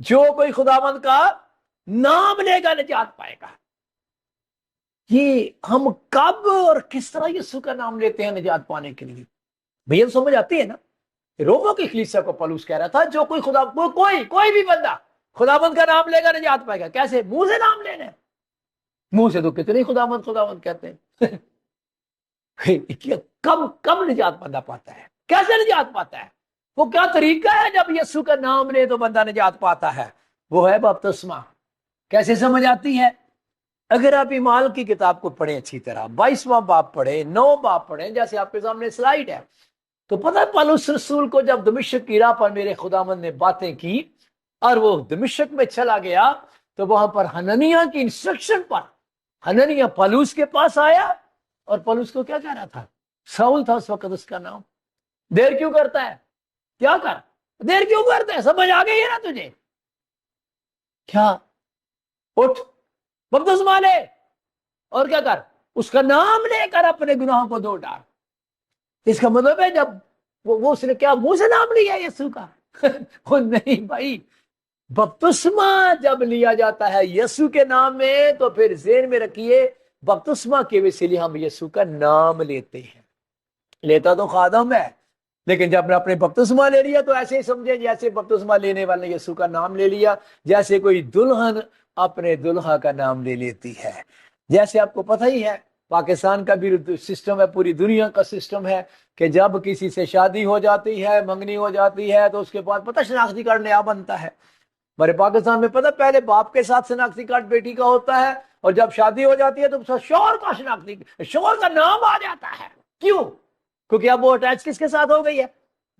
جو کوئی خداوند کا نام لے گا نجات پائے گا۔ یہ ہم کب اور کس طرح یسوع کا نام لیتے ہیں نجات پانے کے لیے؟ بھیا سمجھ آتی ہے نا؟ روموں کی کلیسیا کو پولس کہہ رہا تھا جو کوئی بھی بندہ خداوند کا نام لے گا نجات پائے گا۔ کیسے؟ منہ سے نام لینا ہے۔ منہ سے تو کتنے خداوند خداوند کہتے ہیں کب نجات بندہ پاتا ہے؟ کیسے نجات پاتا ہے؟ وہ کیا طریقہ ہے جب یسوع کا نام لے تو بندہ نجات پاتا ہے؟ وہ ہے بپتسمہ۔ کیسے سمجھ آتی ہے؟ اگر آپ اعمال کی کتاب کو پڑھیں اچھی طرح، 22واں باب پڑھیں، 9 باب پڑھیں، جیسے آپ کے سامنے سلائیڈ ہے، تو پتہ ہے پولس رسول کو جب دمشق کی راہ پر میرے خداوند نے باتیں کی اور وہ دمشق میں چلا گیا، تو وہاں پر حنانیہ کی انسٹرکشن پر حنانیہ پولس کے پاس آیا، اور پولس کو کیا کہہ رہا تھا؟ ساؤل تھا اس وقت اس کا نام۔ دیر کیوں کرتا ہے؟ کیا کر دیر کیوں کرتا ہے؟ سمجھ آ گئی ہے نا تجھے؟ کیا اٹھ بپتسمہ لے اور کیا کر؟ اس کا نام لے کر اپنے گناہوں کو دھو ڈال۔ اس کا مطلب ہے جب وہ اس نے کیا منہ سے نام لیا یسوع کا؟ وہ نہیں بھائی، بپتسمہ جب لیا جاتا ہے یسوع کے نام میں تو پھر ذہن میں رکھیے بپتسمہ کے وسیلے ہم یسوع کا نام لیتے ہیں۔ لیتا تو خادم ہے، لیکن جب نے اپنے بپتسمہ لے لیا تو ایسے ہی سمجھے جیسے بپتسمہ لینے والے نے یسوع کا نام لے لیا، جیسے کوئی دلہن اپنے دلہا کا نام لے لیتی ہے۔ جیسے آپ کو پتہ ہی ہے پاکستان کا بھی سسٹم ہے، پوری دنیا کا سسٹم ہے کہ جب کسی سے شادی ہو جاتی ہے، منگنی ہو جاتی ہے، تو اس کے بعد پتہ شناختی کارڈ نیا بنتا ہے۔ ہمارے پاکستان میں پتہ پہلے باپ کے ساتھ شناختی کارڈ بیٹی کا ہوتا ہے، اور جب شادی ہو جاتی ہے تو شوہر کا شوہر کا نام آ جاتا ہے۔ کیوں؟ کیونکہ اب وہ اٹیچ کس کے ساتھ ہو گئی ہے؟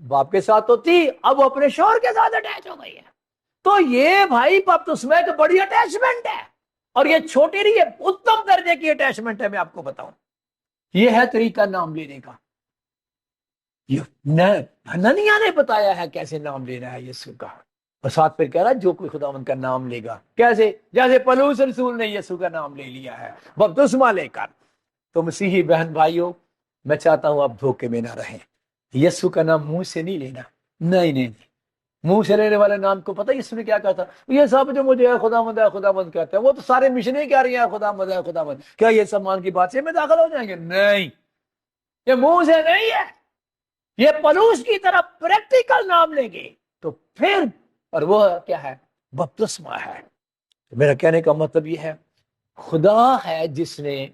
باپ کے ساتھ تو تھی، اب وہ اپنے شوہر کے ساتھ اٹیچ ہو گئی ہے۔ تو یہ بھائی بپتسمہ ایک بڑی اٹیچمنٹ ہے، اور یہ چھوٹی نہیں ہے، اتم درجے کی اٹیچمنٹ ہے۔ میں آپ کو بتاؤں، یہ ہے طریقہ نام لینے کا۔ حنانیہ نے بتایا ہے کیسے نام لینا ہے یسوع کا، اور ساتھ پھر کہہ رہا ہے جو کوئی خداوند کا نام لے گا۔ کیسے؟ جیسے پولس رسول نے یسوع کا نام لے لیا ہے بپتسمہ لے کر۔ تو مسیحی بہن بھائیوں، میں چاہتا ہوں آپ دھوکے میں نہ رہیں۔ یسوع کا نام منہ سے نہیں لینا، نہیں، منہ سے لینے والے نام کو پتہ یسوع نے کیا کہا تھا؟ یہ سب جو مجھے ہے خداوند کہتے ہیں، وہ تو سارے مشن ہی کہہ رہی ہیں خداوند۔ کیا یہ سمان کی بات سے میں داخل ہو جائیں گے؟ نہیں، یہ منہ سے نہیں ہے، یہ پولس کی طرح پریکٹیکل نام لیں گے تو پھر، اور وہ کیا ہے؟ بپتسمہ ہے۔ میرا کہنے کا مطلب یہ ہے، خدا ہے جس نے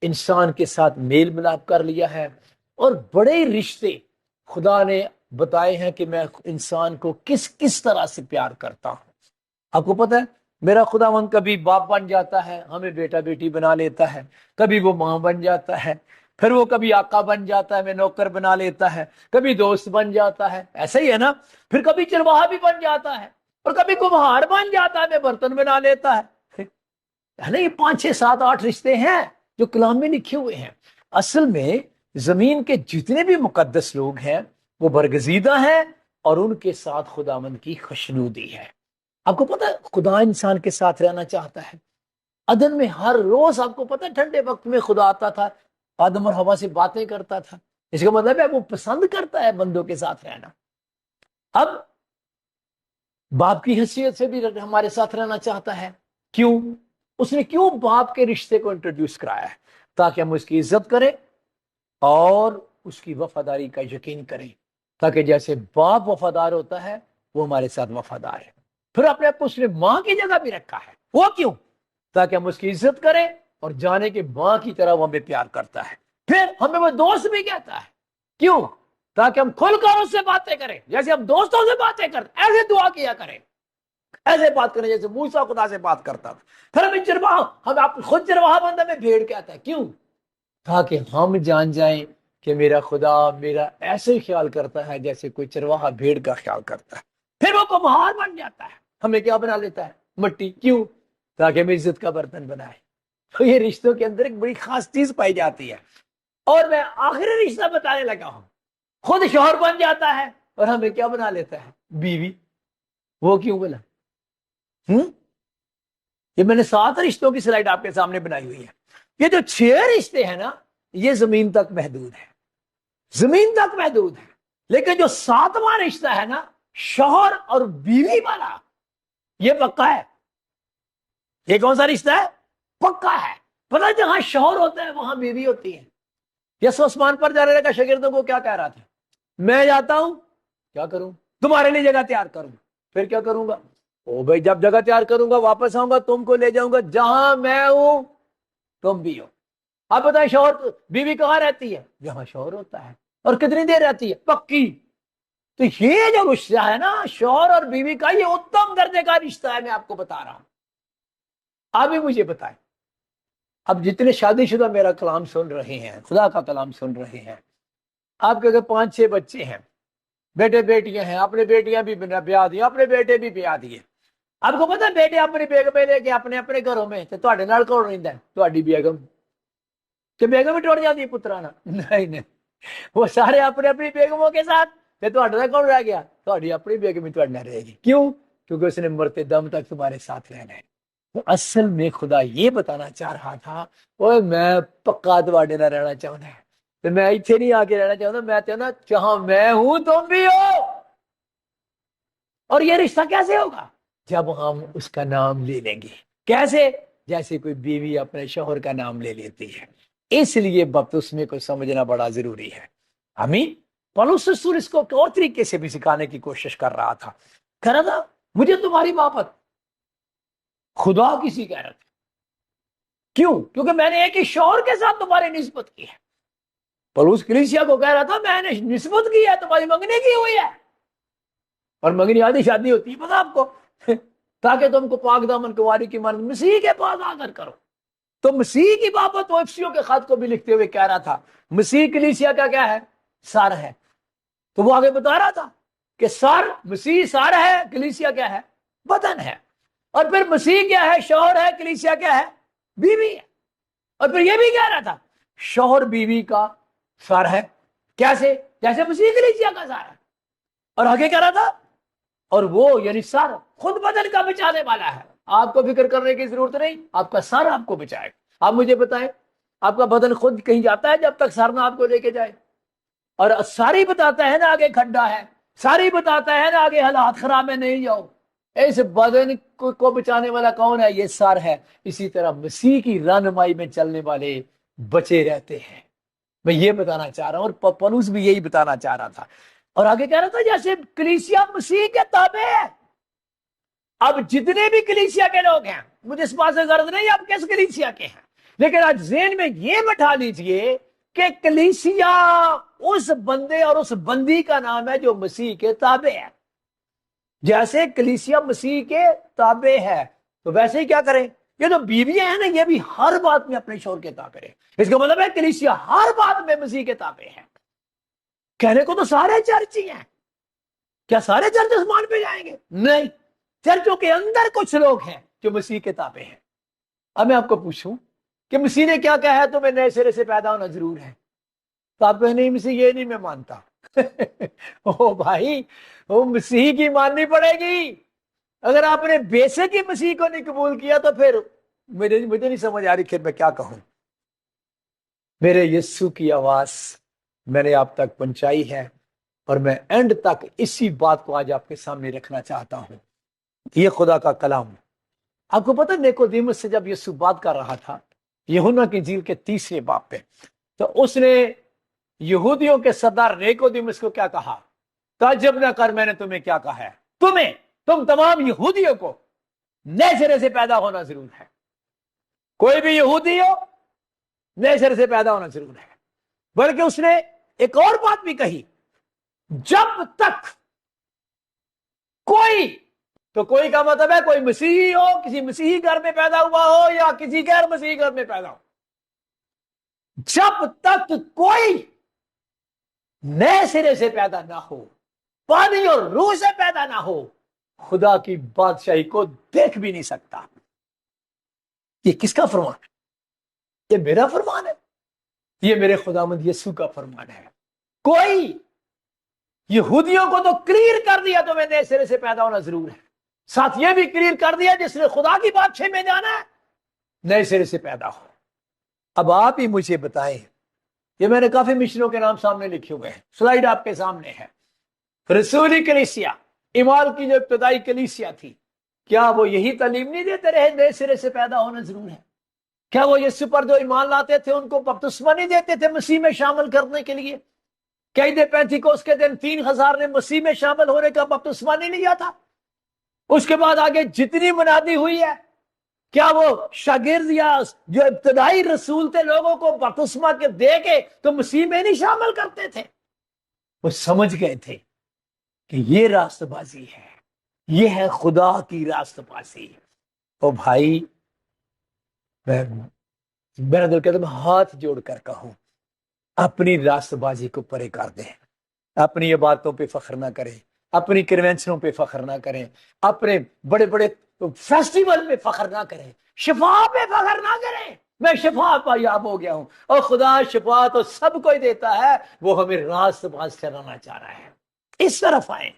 انسان کے ساتھ میل ملاپ کر لیا ہے، اور بڑے رشتے خدا نے بتائے ہیں کہ میں انسان کو کس طرح سے پیار کرتا ہوں۔ آپ کو پتہ ہے میرا خداوند کبھی باپ بن جاتا ہے، ہمیں بیٹا بیٹی بنا لیتا ہے، کبھی وہ ماں بن جاتا ہے، پھر وہ کبھی آقا بن جاتا ہے، میں نوکر بنا لیتا ہے، کبھی دوست بن جاتا ہے، ایسا ہی ہے نا؟ پھر کبھی چرواہا بھی بن جاتا ہے، اور کبھی کمہار بن جاتا ہے، میں برتن بنا لیتا ہے نا؟ یہ 5 6 7 8 رشتے ہیں جو کلام میں لکھے ہوئے ہیں۔ اصل میں زمین کے جتنے بھی مقدس لوگ ہیں وہ برگزیدہ ہیں، اور ان کے ساتھ خداوند کی خوشنودی ہے۔ آپ کو پتہ ہے خدا انسان کے ساتھ رہنا چاہتا ہے۔ عدن میں ہر روز آپ کو پتہ ہے ٹھنڈے وقت میں خدا آتا تھا، آدم اور حوا سے باتیں کرتا تھا۔ اس کا مطلب ہے وہ پسند کرتا ہے بندوں کے ساتھ رہنا۔ اب باپ کی حیثیت سے بھی ہمارے ساتھ رہنا چاہتا ہے۔ کیوں؟ اس نے کیوں باپ کے رشتے کو انٹروڈیوس کرایا ہے؟ تاکہ ہم اس کی عزت کریں اور اس کی وفاداری کا یقین کریں، تاکہ جیسے باپ وفادار ہوتا ہے وہ ہمارے ساتھ وفادار ہے۔ پھر اپنے آپ کو اس نے ماں کی جگہ بھی رکھا ہے۔ وہ کیوں؟ تاکہ ہم اس کی عزت کریں اور جانے کہ ماں کی طرح وہ ہمیں پیار کرتا ہے۔ پھر ہمیں وہ دوست بھی کہتا ہے۔ کیوں؟ تاکہ ہم کھل کر اس سے باتیں کریں، جیسے ہم دوستوں سے باتیں کرتے، ایسے دعا کیا کریں، ایسے بات کریں جیسے موسیٰ خدا سے بات کرتا تھا۔ پھر ہمیں خود چرواہا بندہ میں بھیڑ کہتا ہے۔ کیوں؟ تاکہ ہم جان جائیں کہ میرا خدا میرا ایسے خیال کرتا ہے جیسے کوئی چرواہا بھیڑ کا خیال کرتا ہے۔ پھر وہ کمہار بن جاتا ہے، ہمیں کیا بنا لیتا ہے؟ مٹی۔ کیوں؟ تاکہ ہمیں عزت کا برتن بنائے۔ تو یہ رشتوں کے اندر ایک بڑی خاص چیز پائی جاتی ہے۔ اور میں آخری رشتہ بتانے لگا ہوں، خود شوہر بن جاتا ہے اور ہمیں کیا بنا لیتا ہے؟ بیوی۔ وہ کیوں بولا؟ یہ میں نے 7 رشتوں کی سلائیڈ آپ کے سامنے بنائی ہوئی ہے۔ یہ جو 6 رشتے ہیں نا، یہ زمین تک محدود ہے، زمین تک محدود ہے۔ لیکن جو 7واں رشتہ ہے نا، شوہر اور بیوی والا، یہ پکا ہے. یہ کون سا رشتہ ہے؟ پکا ہے. پتہ جہاں شوہر ہوتا ہے وہاں بیوی ہوتی ہے. یس عثمان پر جا رہے کا شاگردوں کو کیا کہہ رہا تھا؟ میں جاتا ہوں کیا کروں؟ تمہارے لیے جگہ تیار کروں. پھر کیا کروں گا؟ او بھائی جب جگہ تیار کروں گا واپس آؤں گا تم کو لے جاؤں گا جہاں میں ہوں تم بھی ہو. آپ بتائیں شوہر بیوی کہاں رہتی ہے؟ جہاں شوہر ہوتا ہے. اور کتنی دیر رہتی ہے؟ پکی. تو یہ جو رشتہ ہے نا شوہر اور بیوی کا یہ اتم درجے کا رشتہ ہے. میں آپ کو بتا رہا ہوں. آپ بھی مجھے بتائیں اب جتنے شادی شدہ میرا کلام سن رہے ہیں خدا کا کلام سن رہے ہیں آپ کے اگر 5-6 بچے ہیں بیٹے بیٹیاں ہیں اپنے بیٹیاں بھی بیاہ دی اپنے بیٹے بھی بیاہ دیے. آپ کو پتا بیٹے اپنی بیگمیں لے کے اپنے اپنے گھروں میں تواڈے نال کون رہندا ہے؟ تواڈی بیگم. کہ بیگم بھی ٹوٹ جاتی ہے پترانا؟ نہیں وہ سارے اپنے اپنی بیگموں کے ساتھ. تواڈے نال کون رہ گیا؟ تواڈی اپنی بیگم ہی تواڈے نال رہے گی. کیوں؟ کیونکہ اس نے مرتے دم تک تمہارے ساتھ رہنا ہے. تو اصل میں خدا یہ بتانا چاہ رہا تھا اوے میں پکا تواڈے نال رہنا چاہتا ہے. تو میں اتنے نہیں آ کے رہنا چاہتا میں چاہتا جہاں میں ہوں تم بھی ہو. اور یہ رشتہ کیسے ہوگا؟ جب ہم اس کا نام لے لیں گے. کیسے؟ جیسے کوئی بیوی اپنے شوہر کا نام لے لیتی ہے. اس لیے بپتسمے کو سمجھنا بڑا ضروری ہے. آمین. پولس رسول اس کو اور طریقے سے بھی سکھانے کی کوشش کر رہا تھا. کہہ رہا تھا مجھے تمہاری محبت خدا کسی کہہ رہا تھا. کیوں؟ کیونکہ میں نے ایک ہی شوہر کے ساتھ تمہاری نسبت کی ہے. پولس کلیسیا کو کہہ رہا تھا میں نے نسبت کی ہے تمہاری منگنی کی ہوئی ہے. اور منگنی آدھی شادی ہوتی ہے پتا آپ کو تاکہ تم کو پاک دامن کنواری کی مرد مسیح کے پاس آ کر کرو. تو مسیح کی بابت وہ افسیوں کے خط کو بھی لکھتے ہوئے کہہ رہا تھا مسیح کلیسیا کا کیا ہے؟ سر ہے. تو وہ آگے بتا رہا تھا کہ سر مسیح سر ہے کلیسیا کیا ہے؟ بدن ہے. اور پھر مسیح کیا ہے؟ شوہر ہے. کلیسیا کیا ہے؟ بیوی ہے. اور پھر یہ بھی کہہ رہا تھا شوہر بیوی کا سر ہے. کیسے؟ جیسے مسیح کلیسیا کا سر ہے. اور آگے کہہ رہا تھا اور وہ یعنی سر خود بدن کا بچانے والا ہے. آپ کو فکر کرنے کی ضرورت نہیں آپ کا سر آپ کو بچائے گا. آپ مجھے بتائیں آپ کا بدن خود کہیں جاتا ہے جب تک سر نہ آپ کو لے کے جائے؟ اور ساری بتاتا ہے نا آگے کھڈا ہے. ساری بتاتا ہے نا آگے حالات خراب ہے نہیں جاؤ. اس بدن کو بچانے والا کون ہے؟ یہ سر ہے. اسی طرح مسیح کی رہنمائی میں چلنے والے بچے رہتے ہیں. میں یہ بتانا چاہ رہا ہوں اور پولس بھی یہی بتانا چاہ رہا تھا. اور آگے کہہ رہا تھا جیسے کلیسیا مسیح کے تابع ہے. اب جتنے بھی کلیسیا کے لوگ ہیں مجھے اس بات سے غرض نہیں آپ کس کلیسیا کے ہیں لیکن آج ذہن میں یہ بٹھا لیجئے کہ کلیسیا اس بندے اور اس بندی کا نام ہے جو مسیح کے تابع ہے. جیسے کلیسیا مسیح کے تابع ہے تو ویسے ہی کیا کریں یہ جو بیویاں ہیں نا یہ بھی ہر بات میں اپنے شوہر کے تابع ہے. اس کا مطلب ہے کلیسیا ہر بات میں مسیح کے تابع ہے. کہنے کو تو سارے چرچ ہی ہیں. کیا سارے چرچ آسمان پہ جائیں گے؟ نہیں. چرچوں کے اندر کچھ لوگ ہیں جو مسیح کے تابع ہیں. اب میں آپ کو پوچھوں کہ مسیح نے کیا کہا ہے تمہیں نئے سرے سے پیدا ہونا ضرور ہے. تو آپ کہیں نہیں مسیح یہ نہیں میں مانتا. او بھائی وہ مسیح کی ماننی پڑے گی. اگر آپ نے بیسک ہی مسیح کو نہیں قبول کیا تو پھر مجھے نہیں سمجھ آ رہی پھر میں کیا کہوں. میرے یسوع کی آواز میں نے آپ تک پہنچائی ہے اور میں اینڈ تک اسی بات کو آج آپ کے سامنے رکھنا چاہتا ہوں. یہ خدا کا کلام. آپ کو پتہ نیکودیمس سے جب یسوع بات کر رہا تھا یوحنا کی انجیل کے 3 باب پہ تو اس نے یہودیوں کے سردار نیکودیمس کو کیا کہا؟ تعجب نہ کر میں نے تمہیں کیا کہا ہے. تم تمام یہودیوں کو نئے سرے سے پیدا ہونا ضرور ہے. کوئی بھی یہودی ہو نئے سرے سے پیدا ہونا ضرور ہے. بلکہ اس نے ایک اور بات بھی کہی جب تک کوئی کا مطلب ہے کوئی مسیحی ہو کسی مسیحی گھر میں پیدا ہوا ہو یا کسی غیر مسیحی گھر میں پیدا ہو جب تک کوئی نئے سرے سے پیدا نہ ہو پانی اور روح سے پیدا نہ ہو خدا کی بادشاہی کو دیکھ بھی نہیں سکتا. یہ کس کا فرمان ہے؟ یہ میرا فرمان ہے. یہ میرے خداوند یسوع کا فرمان ہے. کوئی یہودیوں کو تو کلیئر کر دیا تمہیں نئے سرے سے پیدا ہونا ضرور ہے. ساتھ یہ بھی کلیئر کر دیا جس نے خدا کی بادشاہی میں جانا ہے نئے سرے سے پیدا ہو. اب آپ ہی مجھے بتائیں. یہ میں نے کافی مشنوں کے نام سامنے لکھے ہوئے ہیں. سلائیڈ آپ کے سامنے ہے. رسولی کلیسیا ایمال کی جو ابتدائی کلیسیا تھی کیا وہ یہی تعلیم نہیں دیتے رہے نئے سرے سے پیدا ہونا ضرور ہے؟ کیا وہ یسوع پر جو ایمان لاتے تھے ان کو بپتسمہ نہیں دیتے تھے مسیح میں شامل کرنے کے لیے؟ کیا عید پینتیکوس کے دن 3000 نے مسیح میں شامل ہونے کا بپتسمہ نہیں لیا تھا؟ اس کے بعد آگے جتنی منادی ہوئی ہے، کیا وہ شاگرد یا جو ابتدائی رسول تھے لوگوں کو بپتسمہ کے دے کے تو مسیح میں نہیں شامل کرتے تھے؟ وہ سمجھ گئے تھے کہ یہ راست بازی ہے، یہ ہے خدا کی راست بازی۔ او بھائی، میرا دل کہتا ہے میں ہاتھ جوڑ کر کہوں اپنی راست بازی کو پرے کر دیں، اپنی عبادتوں پہ فخر نہ کریں، اپنی کنونشنوں پہ فخر نہ کریں، اپنے بڑے بڑے فیسٹیول پہ فخر نہ کریں، شفا پہ فخر نہ کریں۔ میں شفا پایاب ہو گیا ہوں، اور خدا شفا تو سب کو ہی دیتا ہے، وہ ہمیں راست باز چلانا چاہ رہا ہے۔ اس طرف آئیں۔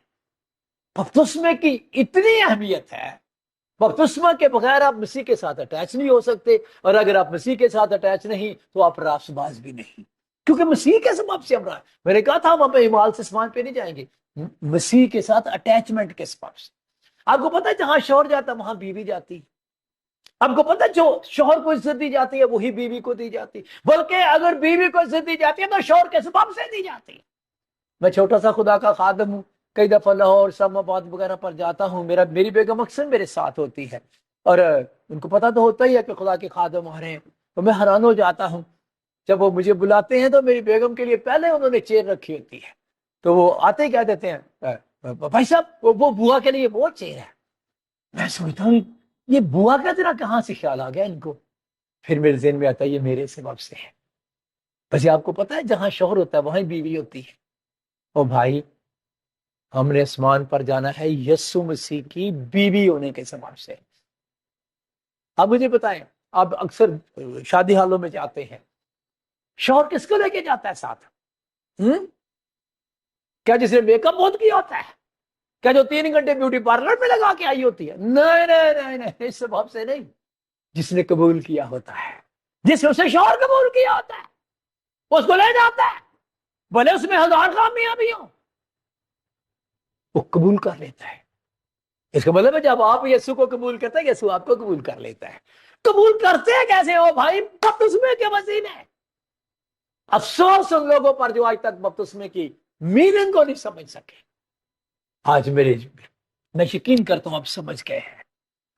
بپتسمے کی اتنی اہمیت ہے، بپتسمہ کے بغیر آپ مسیح کے ساتھ اٹیچ نہیں ہو سکتے، اور اگر آپ مسیح کے ساتھ اٹیچ نہیں تو آپ راست باز بھی نہیں، کیونکہ مسیح کے سبب سے ہم رہا ہے۔ میں نے کہا تھا ہم اپنے ایمال سے سمان پہ نہیں جائیں گے، مسیح کے ساتھ اٹیچمنٹ کے سبب سے۔ آپ کو پتا ہے جہاں شوہر جاتا وہاں بیوی جاتی، آپ کو پتا ہے جو شوہر کو عزت دی جاتی ہے وہی بیوی کو دی جاتی، بلکہ اگر بیوی کو عزت دی جاتی ہے تو شوہر کے سبب سے دی جاتی۔ میں چھوٹا سا خدا کا خادم ہوں، کئی دفعہ لاہور اسلام آباد وغیرہ پر جاتا ہوں، میری بیگم اکثر میرے ساتھ ہوتی ہے، اور ان کو پتا تو ہوتا ہی ہے کہ خدا کے خادم آ رہے ہیں، تو میں حیران ہو جاتا ہوں جب وہ مجھے بلاتے ہیں تو میری بیگم کے لیے پہلے انہوں نے چیئر رکھی ہوتی ہے، تو وہ آتے ہی کہہ دیتے ہیں بھائی صاحب وہ بوا کے لیے وہ چیئر ہے۔ میں سوچتا ہوں یہ بوا کا طرح کہاں سے خیال آ گیا ان کو؟ پھر میرے ذہن میں آتا ہے یہ میرے سبب سے ہے۔ بس آپ کو پتا ہے جہاں شوہر ہوتا ہے وہیں بیوی ہوتی ہے۔ او بھائی، ہم نے آسمان پر جانا ہے یسوع مسیح کی بیوی ہونے کے سبب سے۔ اب مجھے بتائیں، آپ اکثر شادی حالوں میں جاتے ہیں، شوہر کس کو لے کے جاتا ہے ساتھ؟ کیا جس نے میک اپ بہت کیا ہوتا ہے؟ کیا جو 3 گھنٹے بیوٹی پارلر میں لگا کے آئی ہوتی ہے؟ نہیں نہیں نہیں نہیں، اس سبب سے نہیں، جس نے قبول کیا ہوتا ہے، جس نے اسے شوہر قبول کیا ہوتا ہے اس کو لے جاتا ہے، بھلے اس میں 1000 خامیاں بھی ہوں، وہ قبول کر لیتا ہے۔ اس کا مطلب ہے جب آپ یسوع کو قبول کرتے ہیں یسوع آپ کو قبول کر لیتا ہے۔ قبول کرتے ہیں کیسے ہو بھائی؟ بپتسمے کے وسیلے۔ افسوس ان لوگوں پر جو آج تک بپتسمے کی میننگ کو نہیں سمجھ سکے۔ آج میں یقین کرتا ہوں آپ سمجھ گئے ہیں۔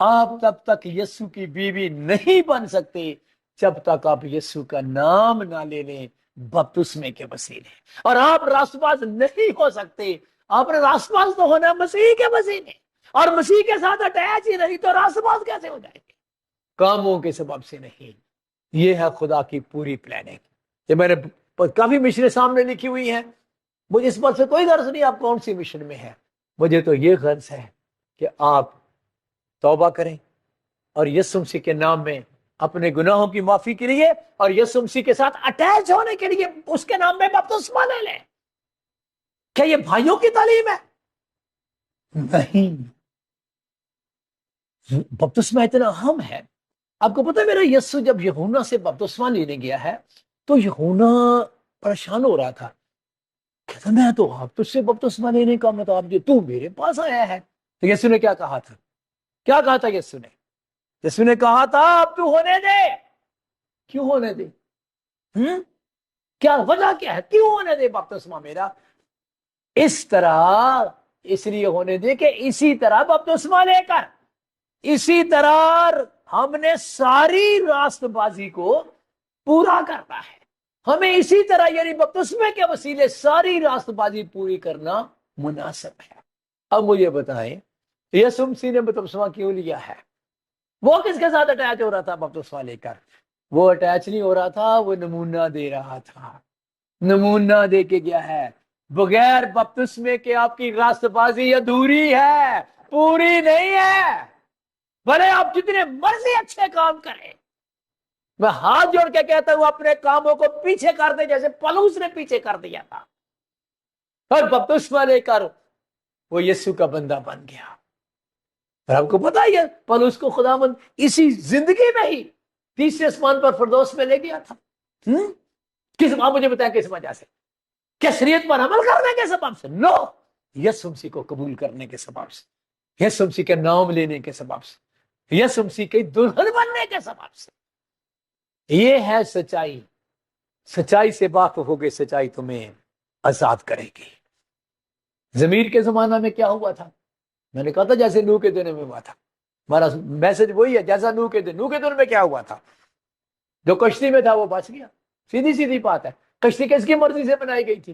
آپ تب تک یسوع کی بیوی نہیں بن سکتے جب تک آپ یسوع کا نام نہ لے لیں بپتسمے کے وسیلے، اور آپ راست باز نہیں ہو سکتے، آپ نے راست باز تو ہونا مسیح کے وسیلے، اور مسیح کے ساتھ اٹیچ ہی نہیں تو راست باز کیسے ہو جائیں گے؟ کاموں کے سبب سے نہیں۔ یہ ہے خدا کی پوری پلاننگ۔ یہ میں نے کافی مشنیں سامنے لکھی ہوئی ہیں، مجھے اس بات سے کوئی غرض نہیں آپ کون سی مشن میں ہے، مجھے تو یہ غرض ہے کہ آپ توبہ کریں اور یسوع مسیح کے نام میں اپنے گناہوں کی معافی کے لیے اور یسوع مسیح کے ساتھ اٹیچ ہونے کے لیے اس کے نام میں بپتسمہ لے لیں۔ کیا یہ بھائیوں کی تعلیم ہے؟ نہیں، بپتسمہ اتنا اہم ہے۔ آپ کو پتا ہے میرا یسوع جب یہونا سے بپتسمہ لینے گیا ہے تو یہونا پریشان ہو رہا تھا، کہتا میں تو آپ تجھ سے بپتسمہ لینے کا مطلب جو تو میرے پاس آیا ہے۔ تو یسوع نے کیا کہا تھا؟ کیا کہا تھا یسوع نے؟ یسوع نے کہا تھا اب تو ہونے دے۔ کیوں ہونے دے؟ کیا وجہ کیا ہے؟ کیوں ہونے دے بپتسمہ میرا؟ اس طرح اس لیے ہونے دے کہ اسی طرح بپتسمہ لے کر اسی طرح ہم نے ساری راست بازی کو پورا کرنا ہے۔ ہمیں اسی طرح یعنی بپتسمے کے وسیلے ساری راست بازی پوری کرنا مناسب ہے۔ اب مجھے بتائیں یسوع مسیح نے بپتسمہ کیوں لیا ہے؟ وہ کس کے ساتھ اٹیچ ہو رہا تھا بپتسمہ لے کر؟ وہ اٹیچ نہیں ہو رہا تھا، وہ نمونہ دے رہا تھا، نمونہ دے کے گیا ہے۔ بغیر بپتسمے کے آپ کی راست بازی ادھوری ہے، پوری نہیں ہے، بھلے آپ جتنے مرضی اچھے کام کریں۔ میں ہاتھ جوڑ کے کہتا ہوں اپنے کاموں کو پیچھے کر دے جیسے پلوس نے پیچھے کر دیا تھا، اور بپتسمہ لے کر وہ یسوع کا بندہ بن گیا۔ اور آپ کو پتا ہی ہے پلوس کو خداوند اسی زندگی میں ہی تیسرے آسمان پر فردوس میں لے گیا تھا۔ کس آپ مجھے بتائیں کس وجہ سے؟ کیا شریعت پر عمل کرنے کے سبب سے؟ نو، یسوع مسیح کو قبول کرنے کے سبب سے۔ یسوع مسیح کے نام لینے کے سبب سے، یسوع مسیح کے دلہن بننے کے سبب سے۔ یہ ہے سچائی۔ سچائی سے واقف ہو گئے، سچائی تمہیں آزاد کرے گی۔ ضمیر کے زمانہ میں کیا ہوا تھا؟ میں نے کہا تھا جیسے نوح کے دن میں ہوا تھا۔ ہمارا میسج وہی ہے، جیسا نوح کے دن میں کیا ہوا تھا؟ جو کشتی میں تھا وہ بچ گیا۔ سیدھی سیدھی بات ہے۔ کشتی کس کی مرضی سے بنائی گئی تھی؟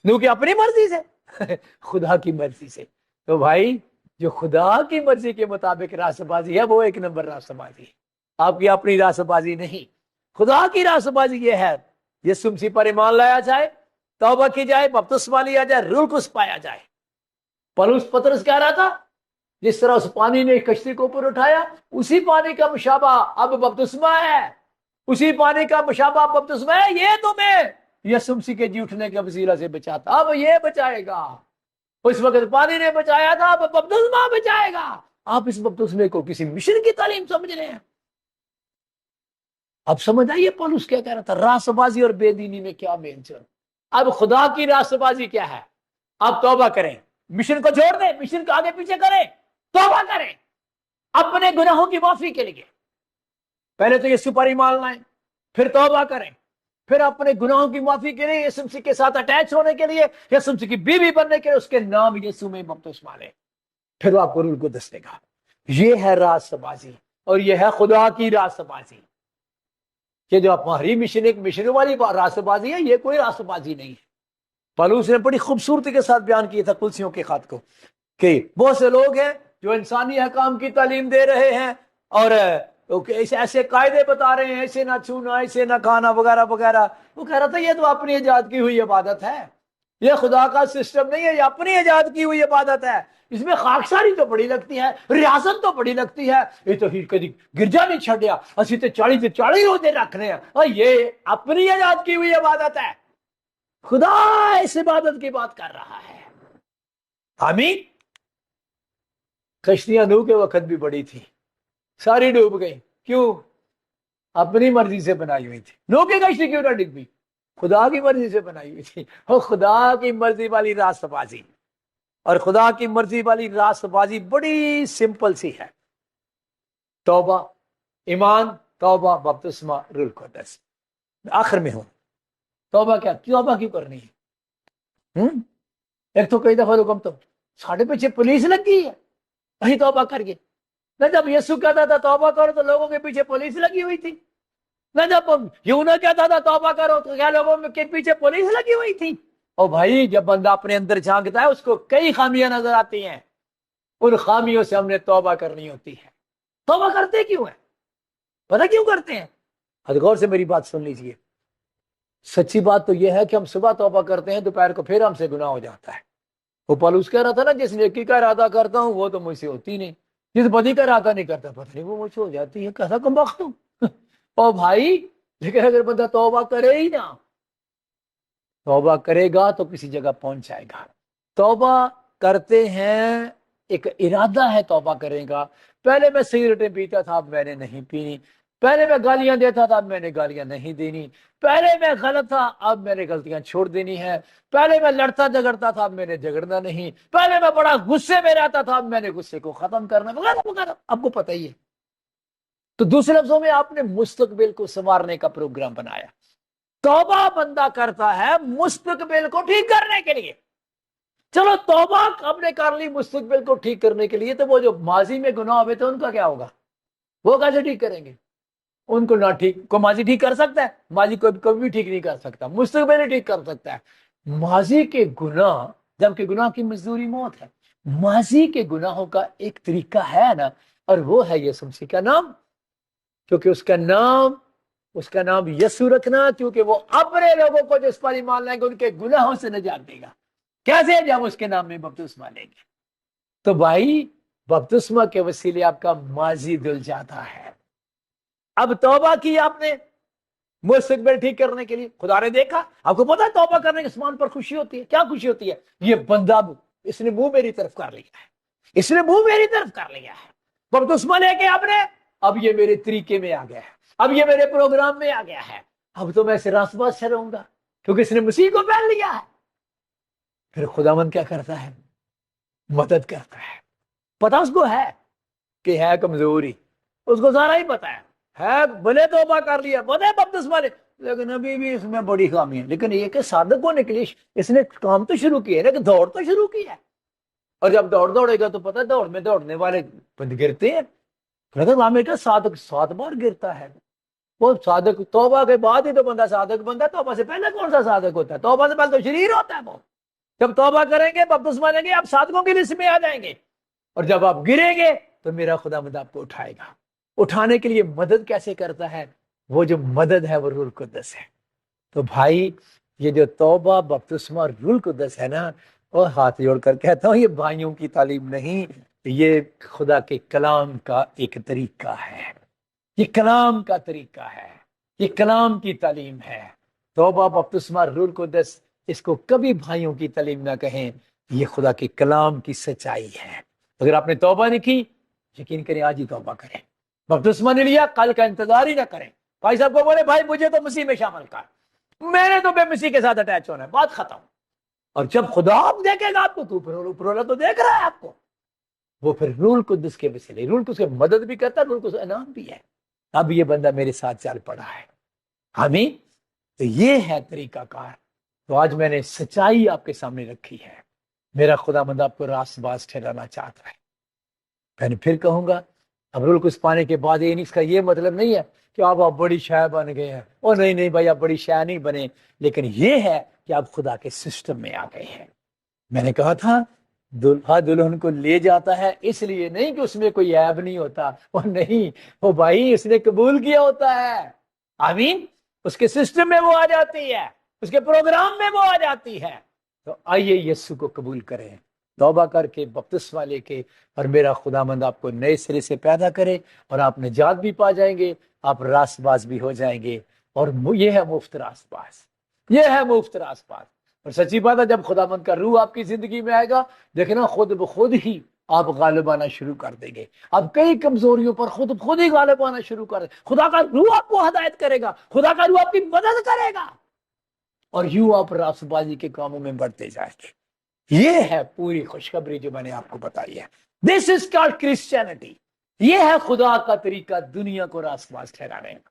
نوح کی اپنی مرضی سے؟ خدا کی مرضی سے۔ تو بھائی جو خدا کی مرضی کے مطابق راستہ بازی ہے وہ ایک نمبر راستہ بازی ہے، آپ کی اپنی راستہ بازی نہیں۔ خدا کی راستہ بازی یہ ہے یسوع مسیح پر ایمان لایا جائے، توبہ کی جائے، بپتسمہ لیا جائے، روح القدس پایا جائے۔ پولس پطرس کہہ رہا تھا جس طرح اس پانی نے کشتی کو اوپر اٹھایا، اسی پانی کا مشابہ اب بپتسمہ ہے، اسی پانی کا مشابہ بپتسمہ ہے، یہ تمہیں یسوع مسیح کے جی اٹھنے کے وسیلہ سے بچاتا، اب یہ بچائے گا۔ اس وقت پانی نے بچایا تھا، اب بپتسمہ بچائے گا۔ آپ اس بپتسمے کو کسی مشن کی تعلیم سمجھ رہے ہیں؟ اب سمجھ آئیے پولس کیا کہہ رہا تھا، راست بازی اور بے دینی میں کیا میل جول۔ اب خدا کی راست بازی کیا ہے؟ آپ توبہ کریں، مشن کو چھوڑ دیں، مشن کو آگے پیچھے کریں، توبہ کریں اپنے گناہوں کی معافی کے لیے۔ پہلے تو یسوع پر ایمان لائیں، پھر توبہ کریں، پھر اپنے گناہوں کی معافی کے لیے یسوع مسیح کے ساتھ اٹیچ ہونے کے لیے، یسوع مسیح کی بیوی بننے کے لیے اس کے نام یسوع میں بپتسمہ لیں، پھر وہ آپ کو روح القدس دے گا۔ یہ ہے راست بازی، اور یہ ہے خدا کی راست بازی۔ کہ جو ہماری مشن ایک مشن والی راست بازی ہے، یہ کوئی راست بازی نہیں ہے۔ پولس نے بڑی خوبصورتی کے ساتھ بیان کیا تھا کلسیوں کے خط کو کہ بہت سے لوگ ہیں جو انسانی حکام کی تعلیم دے رہے ہیں اور ایسے قاعدے بتا رہے ہیں، ایسے نہ چھونا، ایسے نہ کھانا وغیرہ وغیرہ۔ وہ کہہ رہا تھا یہ تو اپنی ایجاد کی ہوئی عبادت ہے، یہ خدا کا سسٹم نہیں ہے، یہ اپنی ایجاد کی ہوئی عبادت ہے۔ اس میں خاکساری تو بڑی لگتی ہے، ریاست تو بڑی لگتی ہے، یہ تو کدی گرجا نہیں چھڈیا، اسی تو 40 روزے رکھنے ہیں، اور یہ اپنی ایجاد کی ہوئی عبادت ہے۔ خدا اس عبادت کی بات کر رہا ہے۔ آمین۔ کشتیاں نوح کے وقت بھی بڑی تھی، ساری ڈوب گئی، کیوں؟ اپنی مرضی سے بنائی ہوئی تھی۔ نوح کی کشتی کیوں نہ ڈگ گئی؟ خدا کی مرضی سے بنائی ہوئی تھی۔ اور خدا کی مرضی والی راست بازی، اور خدا کی مرضی والی راست بازی بڑی سمپل سی ہے، توبہ، ایمان، توبہ، بپتسمہ، روح القدس۔ آخر میں ہوں توبہ توبہ کیوں کرنی ہے؟ ایک تو کئی دفعہ لوگ ہم تو ساڑھے پیچھے پولیس لگ گئی ہے، وہی توبہ کر گئے نہ۔ جب یسوع کہتا تھا توبہ کرو تو لوگوں کے پیچھے پولیس لگی ہوئی تھی، نہ جب یونا کہتا تھا توبہ کرو تو کیا لوگوں کے پیچھے پولیس لگی ہوئی تھی؟ اور بھائی جب بندہ اپنے اندر جھانکتا ہے اس کو کئی خامیاں نظر آتی ہیں، ان خامیوں سے ہم نے توبہ کرنی ہوتی ہے۔ توبہ کرتے کیوں ہیں؟ پتہ کیوں کرتے ہیں؟ غور سے میری بات سن لیجئے۔ سچی بات تو یہ ہے کہ ہم صبح توبہ کرتے ہیں، دوپہر کو پھر ہم سے گناہ ہو جاتا ہے۔ وہ پولس کہہ رہا تھا نا، جس نیکی کا ارادہ کرتا ہوں وہ تو مجھ سے ہوتی نہیں، جس بدی کا ارادہ نہیں کرتا پتہ نہیں وہ مجھ سے ہو جاتی ہے۔ کیسا کمبخت ہوں۔ اور بھائی لیکن اگر بندہ توبہ کرے ہی نہ، توبہ کرے گا تو کسی جگہ پہنچ جائے گا۔ توبہ کرتے ہیں، ایک ارادہ ہے توبہ کرے گا۔ پہلے میں سگریٹیں پیتا تھا، اب میں نے نہیں پینی۔ پہلے میں گالیاں دیتا تھا، اب میں نے گالیاں نہیں دینی۔ پہلے میں غلط تھا، اب میں نے غلطیاں چھوڑ دینی ہے۔ پہلے میں لڑتا جھگڑتا تھا، اب میں نے جھگڑنا نہیں۔ پہلے میں بڑا غصے میں رہتا تھا، اب میں نے غصے کو ختم کرنا، وغیرہ وغیرہ۔ آپ کو پتہ ہی ہے۔ تو دوسرے لفظوں میں آپ نے مستقبل کو سنوارنے کا پروگرام بنایا۔ توبہ بندہ کرتا ہے مستقبل کو ٹھیک کرنے کے لیے۔ چلو توبہ ہم نے کر لی مستقبل کو ٹھیک کرنے کے لیے، تو وہ جو ماضی میں گناہ ہوئے تھے ان کا کیا ہوگا؟ وہ کیسے ٹھیک کریں گے؟ ان کو نہ ٹھیک، کو ماضی ٹھیک کر سکتا ہے؟ ماضی کو کبھی بھی ٹھیک نہیں کر سکتا، مستقبل ہی ٹھیک کر سکتا ہے۔ ماضی کے گناہ، جبکہ گناہ کی مزدوری موت ہے، ماضی کے گناہوں کا ایک طریقہ ہے نا، اور وہ ہے یسوع مسیح کا نام، کیونکہ اس کا نام یسوع رکھنا، کیونکہ وہ اپنے لوگوں کو جس پر ایمان لائیں گے ان کے گناہوں سے نجات دے گا۔ کیسے؟ جب اس کے نام میں بپتسمہ لیں گے۔ تو بھائی بپتسمہ کے وسیلے آپ کا ماضی دھل جاتا ہے۔ اب توبہ کی آپ نے مستقبل ٹھیک کرنے کے لیے، خدا نے دیکھا، آپ کو پتا ہے توبہ کرنے کے سامان پر خوشی ہوتی ہے۔ کیا خوشی ہوتی ہے؟ یہ بندہ، اس نے منہ میری طرف کر لیا ہے، اس نے منہ میری طرف کر لیا ہے، بپتسمہ لے کے آپ نے، اب یہ میرے طریقے میں آ گیا ہے، اب یہ میرے پروگرام میں آ گیا ہے، اب تو میں اسے راست باز سے رہوں گا کیونکہ اس نے مسیح کو پہن لیا ہے۔ پھر خداوند کیا کرتا ہے؟ مدد کرتا ہے۔ پتا اس کو کہ ہے کمزوری، اس کو سارا ہی پتا ہے بھلے توبہ کر لیا، بولے بپتسمہ لے، لیکن ابھی بھی اس میں بڑی خامی ہے۔ لیکن یہ کہ صادق ہونے کے لیے اس نے کام تو شروع کیا ہے، کہ دوڑ تو شروع کی ہے، اور جب دوڑے گا تو پتہ دوڑ میں دوڑنے والے بند گرتے ہیں، بیٹا صادق 7 بار گرتا ہے، وہ صادق توبہ کے بعد ہی تو بندہ صادق بندہ، توبہ سے پہلے کون سا صادق ہوتا ہے؟ توبہ سے پہلے تو شریر ہوتا ہے وہ۔ جب توبہ کریں گے، بپتسمہ لیں گے، آپ صادقوں کی لسٹ میں آ جائیں گے، اور جب آپ گریں گے تو میرا خدا مند آپ کو اٹھائے گا۔ اٹھانے کے لیے مدد کیسے کرتا ہے؟ وہ جو مدد ہے وہ روح القدس ہے۔ تو بھائی یہ جو توبہ، بپتسمہ اور روح القدس ہے نا، وہ ہاتھ جوڑ کر کہتا ہوں یہ بھائیوں کی تعلیم نہیں، یہ خدا کے کلام کا ایک طریقہ ہے، یہ کلام کا طریقہ ہے، یہ کلام کی تعلیم ہے۔ توبہ، بپتسمہ، روح القدس، اس کو کبھی بھائیوں کی تعلیم نہ کہیں، یہ خدا کے کلام کی سچائی ہے۔ اگر آپ نے توبہ نہیں کی، یقین کریں آج ہی توبہ کریں۔ بپتسمہ نہیں لیا، کل کا انتظار ہی نہ کریں۔ بھائی صاحب کو بولے بھائی مجھے تو مسیح میں شامل کر، میں نے تو بے مسیح کے ساتھ اٹیچ ہونا ہے، بات ختم۔ اور جب خدا آپ دیکھے گا آپ کو، تو اوپر والا تو دیکھ رہا ہے آپ کو، وہ پھر روح القدس کے وسیلے، روح القدس کے مدد بھی کرتا ہے، روح القدس انعام بھی ہے۔ اب یہ بندہ میرے ساتھ چل پڑا ہے، آمین۔ تو یہ ہے طریقہ کار۔ تو آج میں نے سچائی آپ کے سامنے رکھی ہے، میرا خدا مند آپ کو راست باز ٹھہرانا چاہتا ہے۔ میں پھر کہوں گا، اب روح القدس پانے کے بعد اس کا یہ مطلب نہیں ہے کہ آپ بڑی شے بن گئے ہیں، اور نہیں بھائی آپ بڑی شے نہیں بنے، لیکن یہ ہے کہ آپ خدا کے سسٹم میں آ گئے ہیں۔ میں نے کہا تھا دلہا دلہن کو لے جاتا ہے اس لیے نہیں کہ اس میں کوئی عیب نہیں ہوتا، وہ نہیں، وہ بھائی اس نے قبول کیا ہوتا ہے، آمین۔ اس کے سسٹم میں وہ آ جاتی ہے، اس کے پروگرام میں وہ آ جاتی ہے۔ تو آئیے یسوع کو قبول کریں، توبہ کر کے، بپتسمہ لے کے، اور میرا خدا مند آپ کو نئے سرے سے پیدا کرے، اور آپ نجات بھی پا جائیں گے، آپ راست باز بھی ہو جائیں گے۔ اور یہ ہے مفت راست باز، یہ ہے مفت راست باز۔ اور سچی بات ہے جب خدا مند کا روح آپ کی زندگی میں آئے گا، دیکھنا خود بخود ہی آپ غالب آنا شروع کر دیں گے، آپ کئی کمزوریوں پر خود بخود ہی غالب آنا شروع کر دیں گے۔ خدا کا روح آپ کو ہدایت کرے گا، خدا کا روح آپ کی مدد کرے گا، اور یوں آپ راست بازی کے کاموں میں بڑھتے جائیں گے۔ یہ ہے پوری خوشخبری جو میں نے آپ کو بتائی ہے۔ دس از کالڈ کرسچینٹی۔ یہ ہے خدا کا طریقہ دنیا کو راست باز ٹھہرانے کا۔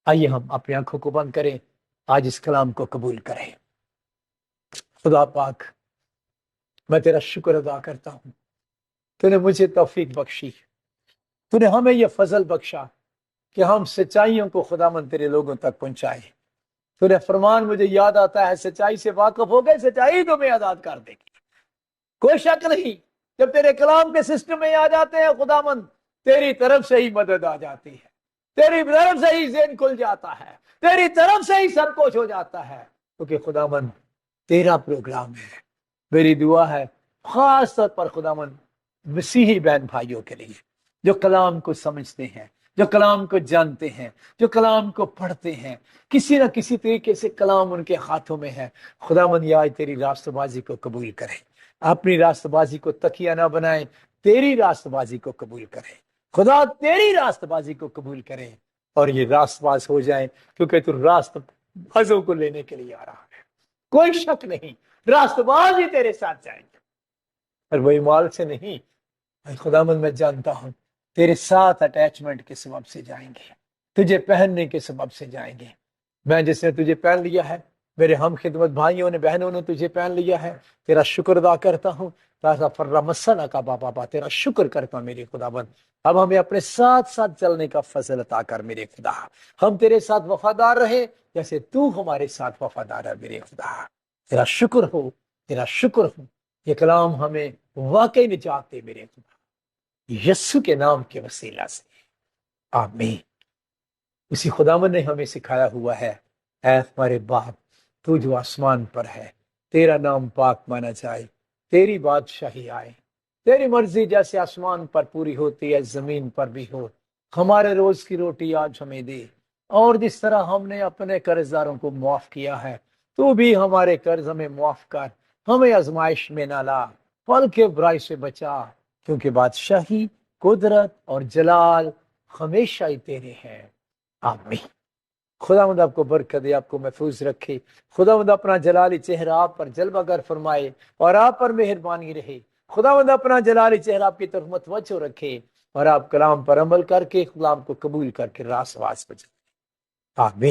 آئیے ہم اپنی آنکھوں کو بند کریں، آج اس کلام کو قبول کریں۔ خدا پاک، میں تیرا شکر ادا کرتا ہوں، تو نے مجھے توفیق بخشی، تو نے ہمیں یہ فضل بخشا کہ ہم سچائیوں کو خدا مند تیرے لوگوں تک پہنچائے۔ تو نے فرمان مجھے یاد آتا ہے، سچائی سے واقف ہو گئے، سچائی تمہیں آزاد کر دے گی۔ کوئی شک نہیں، جب تیرے کلام کے سسٹم میں آ جاتے ہیں خدا مند، تیری طرف سے ہی مدد آ جاتی ہے، تیری طرف سے ہی ذہن کھل جاتا ہے، تیری طرف سے ہی سب کچھ ہو جاتا ہے، کیونکہ خدا مند تیرا پروگرام ہے۔ میری دعا ہے خاص طور پر خدا مند مسیحی بہن بھائیوں کے لیے جو کلام کو سمجھتے ہیں، جو کلام کو جانتے ہیں، جو کلام کو پڑھتے ہیں، کسی نہ کسی طریقے سے کلام ان کے ہاتھوں میں ہے، خدا مند یہ آج تیری راست بازی کو قبول کریں، اپنی راست بازی کو تکیہ نہ بنائیں، تیری راست بازی کو قبول کریں، خدا تیری راست بازی کو قبول کریں، اور یہ راست باز ہو جائیں، کیونکہ تو راست بازوں کو لینے کے لیے آ رہا ہے۔ کوئی شک نہیں، راست باز ہی تیرے ساتھ جائیں گے، اور وہی مال سے نہیں، خدا مند میں جانتا ہوں تیرے ساتھ اٹیچمنٹ کے سبب سے جائیں گے، تجھے پہننے کے سبب سے جائیں گے۔ میں جس نے تجھے پہن لیا ہے، میرے ہم خدمت بھائیوں نے، بہنوں نے تجھے پہن لیا ہے، تیرا شکر ادا کرتا ہوں۔ تازہ فرہ مسئلہ کا بابا، تیرا شکر کرتا ہوں میرے خدا بند۔ اب ہمیں اپنے ساتھ ساتھ چلنے کا فضل عطا کر میرے خدا، ہم تیرے ساتھ وفادار رہے جیسے تو ہمارے ساتھ وفادار ہے میرے خدا۔ تیرا شکر ہو، تیرا شکر ہو، یہ کلام ہمیں واقعی نجات دے میرے خدا، یسوع کے نام کے وسیلہ سے، آمین۔ اسی خداوند نے ہمیں سکھایا ہوا ہے، اے ہمارے باپ تو جو آسمان پر ہے، تیرا نام پاک مانا جائے، تیری بادشاہی آئے، تیری مرضی جیسے آسمان پر پوری ہوتی ہے زمین پر بھی ہو۔ ہمارے روز کی روٹی آج ہمیں دے، اور جس طرح ہم نے اپنے قرض داروں کو معاف کیا ہے، تو بھی ہمارے قرض ہمیں معاف کر، ہمیں آزمائش میں نہ لا، پل کے برائی سے بچا، کیونکہ بادشاہی، قدرت اور جلال ہمیشہ ہی تیرے ہیں، آمین۔ خدا مند آپ کو برکت دے، آپ کو محفوظ رکھے، خدا مند اپنا جلالی چہرہ آپ پر جلوہ گر فرمائے اور آپ پر مہربانی رہے، خداوند اپنا جلالی چہرہ آپ کی طرف متوجہ رکھے اور آپ کلام پر عمل کر کے کلام کو قبول کر کے راست واس پہ چلیں۔ آمین۔